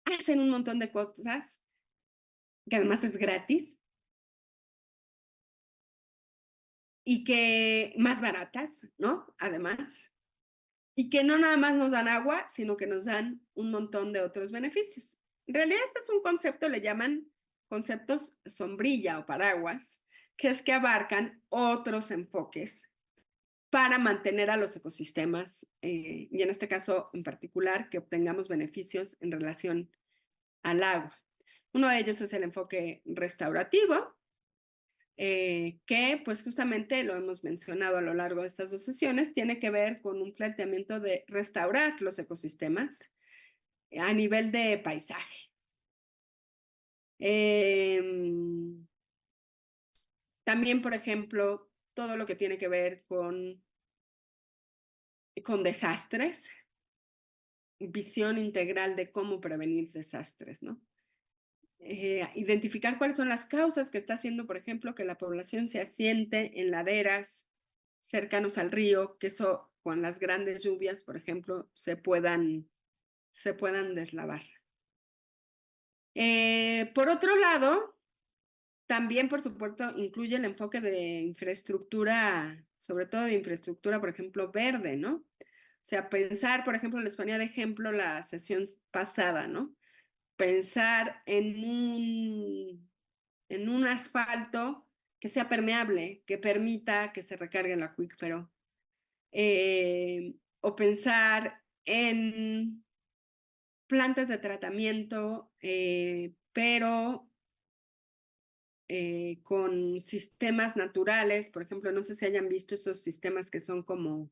hacen un montón de cosas, que además es gratis, y que más baratas, ¿no? Además, y que no nada más nos dan agua, sino que nos dan un montón de otros beneficios. En realidad, este es un concepto, le llaman conceptos sombrilla o paraguas, que es que abarcan otros enfoques para mantener a los ecosistemas, y en este caso en particular, que obtengamos beneficios en relación al agua. Uno de ellos es el enfoque restaurativo, que pues justamente lo hemos mencionado a lo largo de estas dos sesiones, tiene que ver con un planteamiento de restaurar los ecosistemas a nivel de paisaje. También, por ejemplo, todo lo que tiene que ver con desastres, visión integral de cómo prevenir desastres, ¿no? Identificar cuáles son las causas que está haciendo, por ejemplo, que la población se asiente en laderas cercanos al río, que eso con las grandes lluvias, por ejemplo, se puedan deslavar. Por otro lado, también, por supuesto, incluye el enfoque de infraestructura, sobre todo de infraestructura, por ejemplo, verde, ¿no? O sea, pensar, por ejemplo, les ponía de ejemplo la sesión pasada, ¿no? Pensar en un asfalto que sea permeable, que permita que se recargue el acuífero, o pensar en plantas de tratamiento, pero con sistemas naturales. Por ejemplo, no sé si hayan visto esos sistemas que son como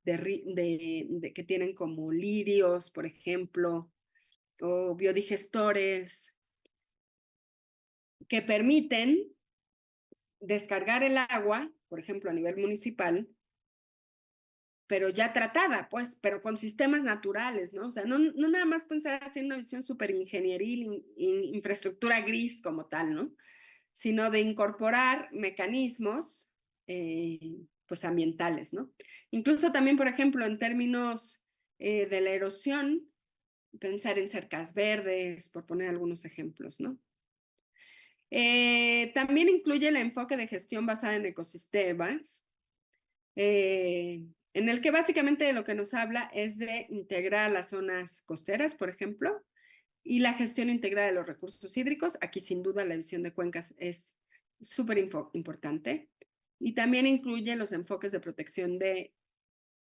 que tienen como lirios, por ejemplo, o biodigestores, que permiten descargar el agua, por ejemplo, a nivel municipal, pero ya tratada, pues, pero con sistemas naturales, ¿no? O sea, no nada más pensar así en una visión súper ingenieril, infraestructura gris como tal, ¿no? Sino de incorporar mecanismos, pues, ambientales, ¿no? Incluso también, por ejemplo, en términos de la erosión, pensar en cercas verdes, por poner algunos ejemplos, ¿no? También incluye el enfoque de gestión basada en ecosistemas, en el que básicamente de lo que nos habla es de integrar las zonas costeras, por ejemplo, y la gestión integrada de los recursos hídricos. Aquí sin duda la visión de cuencas es súper importante. Y también incluye los enfoques de protección de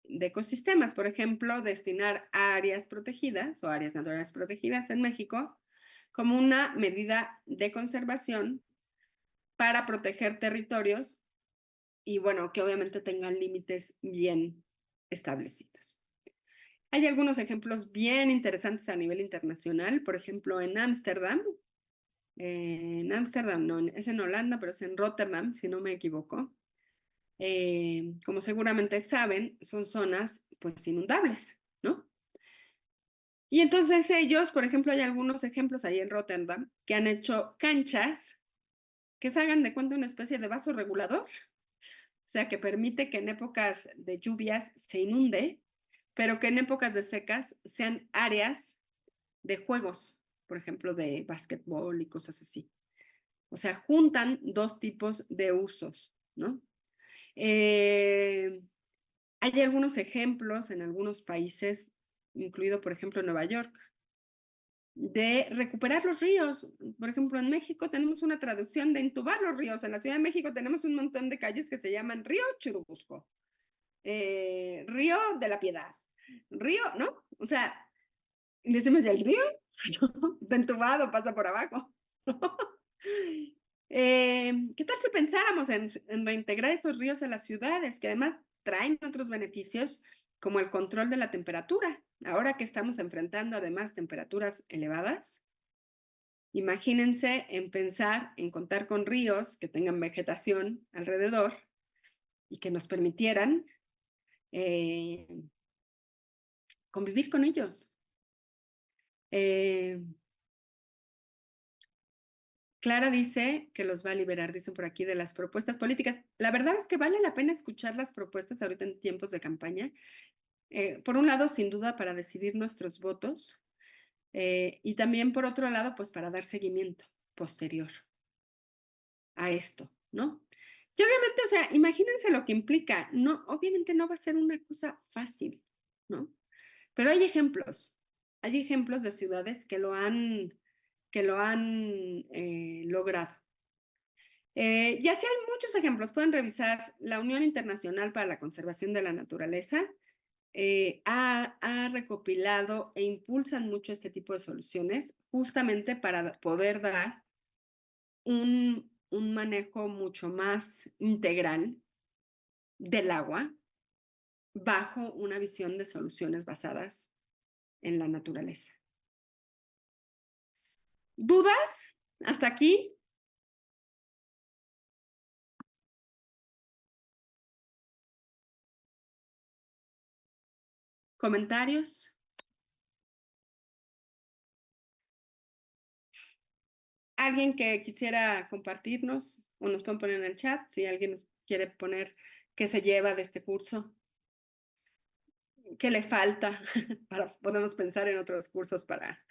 ecosistemas, por ejemplo, destinar áreas protegidas o áreas naturales protegidas en México como una medida de conservación para proteger territorios y, bueno, que obviamente tengan límites bien establecidos. Hay algunos ejemplos bien interesantes a nivel internacional, por ejemplo, en Ámsterdam, no, es en Holanda, pero es en Rotterdam, si no me equivoco. Como seguramente saben, son zonas pues inundables, ¿no? Y entonces ellos, por ejemplo, hay algunos ejemplos ahí en Rotterdam que han hecho canchas que se hagan de cuenta una especie de vaso regulador, o sea, que permite que en épocas de lluvias se inunde, pero que en épocas de secas sean áreas de juegos, por ejemplo, de básquetbol y cosas así. O sea, juntan dos tipos de usos, ¿no? Hay algunos ejemplos en algunos países, incluido, por ejemplo, Nueva York, de recuperar los ríos. Por ejemplo, en México tenemos una traducción de entubar los ríos. En la Ciudad de México tenemos un montón de calles que se llaman Río Churubusco, Río de la Piedad, Río, ¿no? O sea, decimos ya el río, de entubado pasa por abajo. ¿Qué tal si pensáramos en reintegrar esos ríos a las ciudades, que además traen otros beneficios como el control de la temperatura? Ahora que estamos enfrentando además temperaturas elevadas, imagínense en pensar en contar con ríos que tengan vegetación alrededor y que nos permitieran convivir con ellos. Clara dice que los va a liberar, dicen por aquí, de las propuestas políticas. La verdad es que vale la pena escuchar las propuestas ahorita en tiempos de campaña. Por un lado, sin duda, para decidir nuestros votos y también, por otro lado, pues para dar seguimiento posterior a esto, ¿no? Y obviamente, o sea, imagínense lo que implica. No, obviamente no va a ser una cosa fácil, ¿no? Pero hay ejemplos de ciudades que lo han logrado. Y así hay muchos ejemplos. Pueden revisar la Unión Internacional para la Conservación de la Naturaleza. Ha recopilado e impulsan mucho este tipo de soluciones justamente para poder dar un manejo mucho más integral del agua bajo una visión de soluciones basadas en la naturaleza. ¿Dudas? ¿Hasta aquí? ¿Comentarios? ¿Alguien que quisiera compartirnos o nos pueden poner en el chat si alguien nos quiere poner qué se lleva de este curso? ¿Qué le falta? Podemos pensar en otros cursos para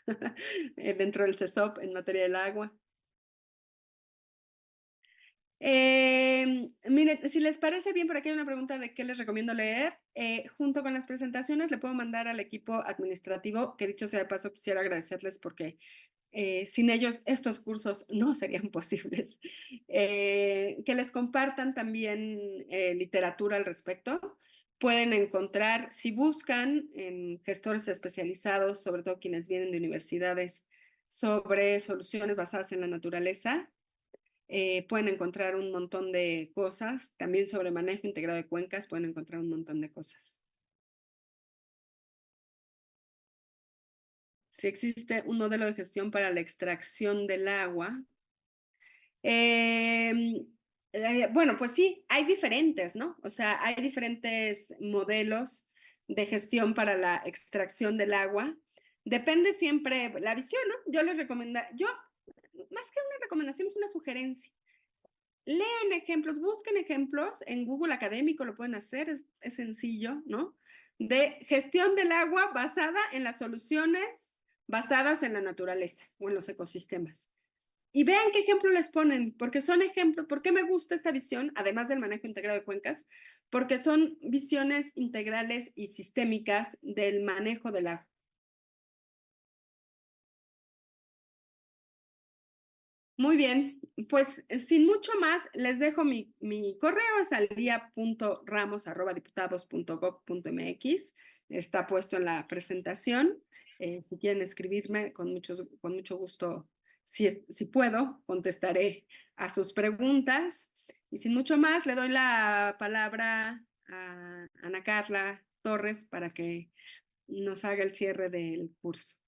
dentro del CESOP en materia del agua. Miren, si les parece bien, por aquí hay una pregunta de qué les recomiendo leer. Junto con las presentaciones le puedo mandar al equipo administrativo, que dicho sea de paso quisiera agradecerles porque sin ellos estos cursos no serían posibles. Que les compartan también literatura al respecto. pueden encontrar, si buscan en gestores especializados, sobre todo quienes vienen de universidades, sobre soluciones basadas en la naturaleza, pueden encontrar un montón de cosas. También sobre manejo integrado de cuencas pueden encontrar un montón de cosas. Si existe un modelo de gestión para la extracción del agua. Bueno, pues sí, hay diferentes, ¿no? O sea, hay diferentes modelos de gestión para la extracción del agua. Depende siempre la visión, ¿no? Más que una recomendación, es una sugerencia. Lean ejemplos, busquen ejemplos, en Google Académico lo pueden hacer, es sencillo, ¿no? De gestión del agua basada en las soluciones basadas en la naturaleza o en los ecosistemas. Y vean qué ejemplo les ponen, porque son ejemplos. ¿Por qué me gusta esta visión, además del manejo integrado de cuencas? Porque son visiones integrales y sistémicas del manejo del agua. Muy bien, pues sin mucho más, les dejo mi correo, es alia.ramos@diputados.gov.mx. Está puesto en la presentación. Si quieren escribirme, con mucho gusto, si puedo, contestaré a sus preguntas. Y sin mucho más, le doy la palabra a Ana Carla Torres para que nos haga el cierre del curso.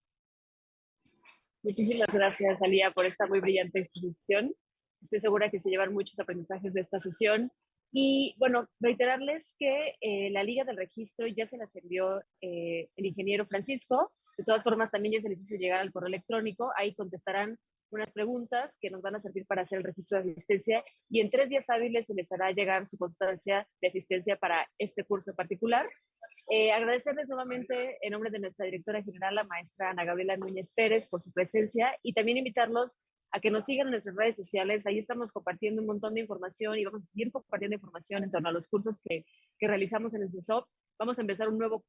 Muchísimas gracias, Alía, por esta muy brillante exposición. Estoy segura que se llevan muchos aprendizajes de esta sesión. Y bueno, reiterarles que la liga del registro ya se las envió el ingeniero Francisco. De todas formas, también ya se les hizo llegar al correo electrónico. Ahí contestarán unas preguntas que nos van a servir para hacer el registro de asistencia y en 3 días hábiles se les hará llegar su constancia de asistencia para este curso en particular. Agradecerles nuevamente en nombre de nuestra directora general, la maestra Ana Gabriela Núñez Pérez, por su presencia y también invitarlos a que nos sigan en nuestras redes sociales. Ahí estamos compartiendo un montón de información y vamos a seguir compartiendo información en torno a los cursos que realizamos en el CESOP. Vamos a empezar un nuevo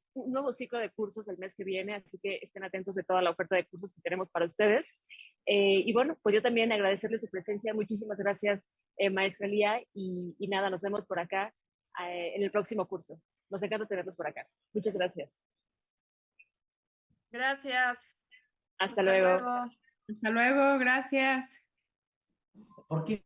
ciclo de cursos el mes que viene, así que estén atentos de toda la oferta de cursos que tenemos para ustedes. Y bueno, pues yo también agradecerles su presencia. Muchísimas gracias, maestra Lía, y nada, nos vemos por acá en el próximo curso. Nos encanta tenerlos por acá. Muchas gracias. Gracias. Hasta luego. Hasta luego, gracias. ¿Por qué?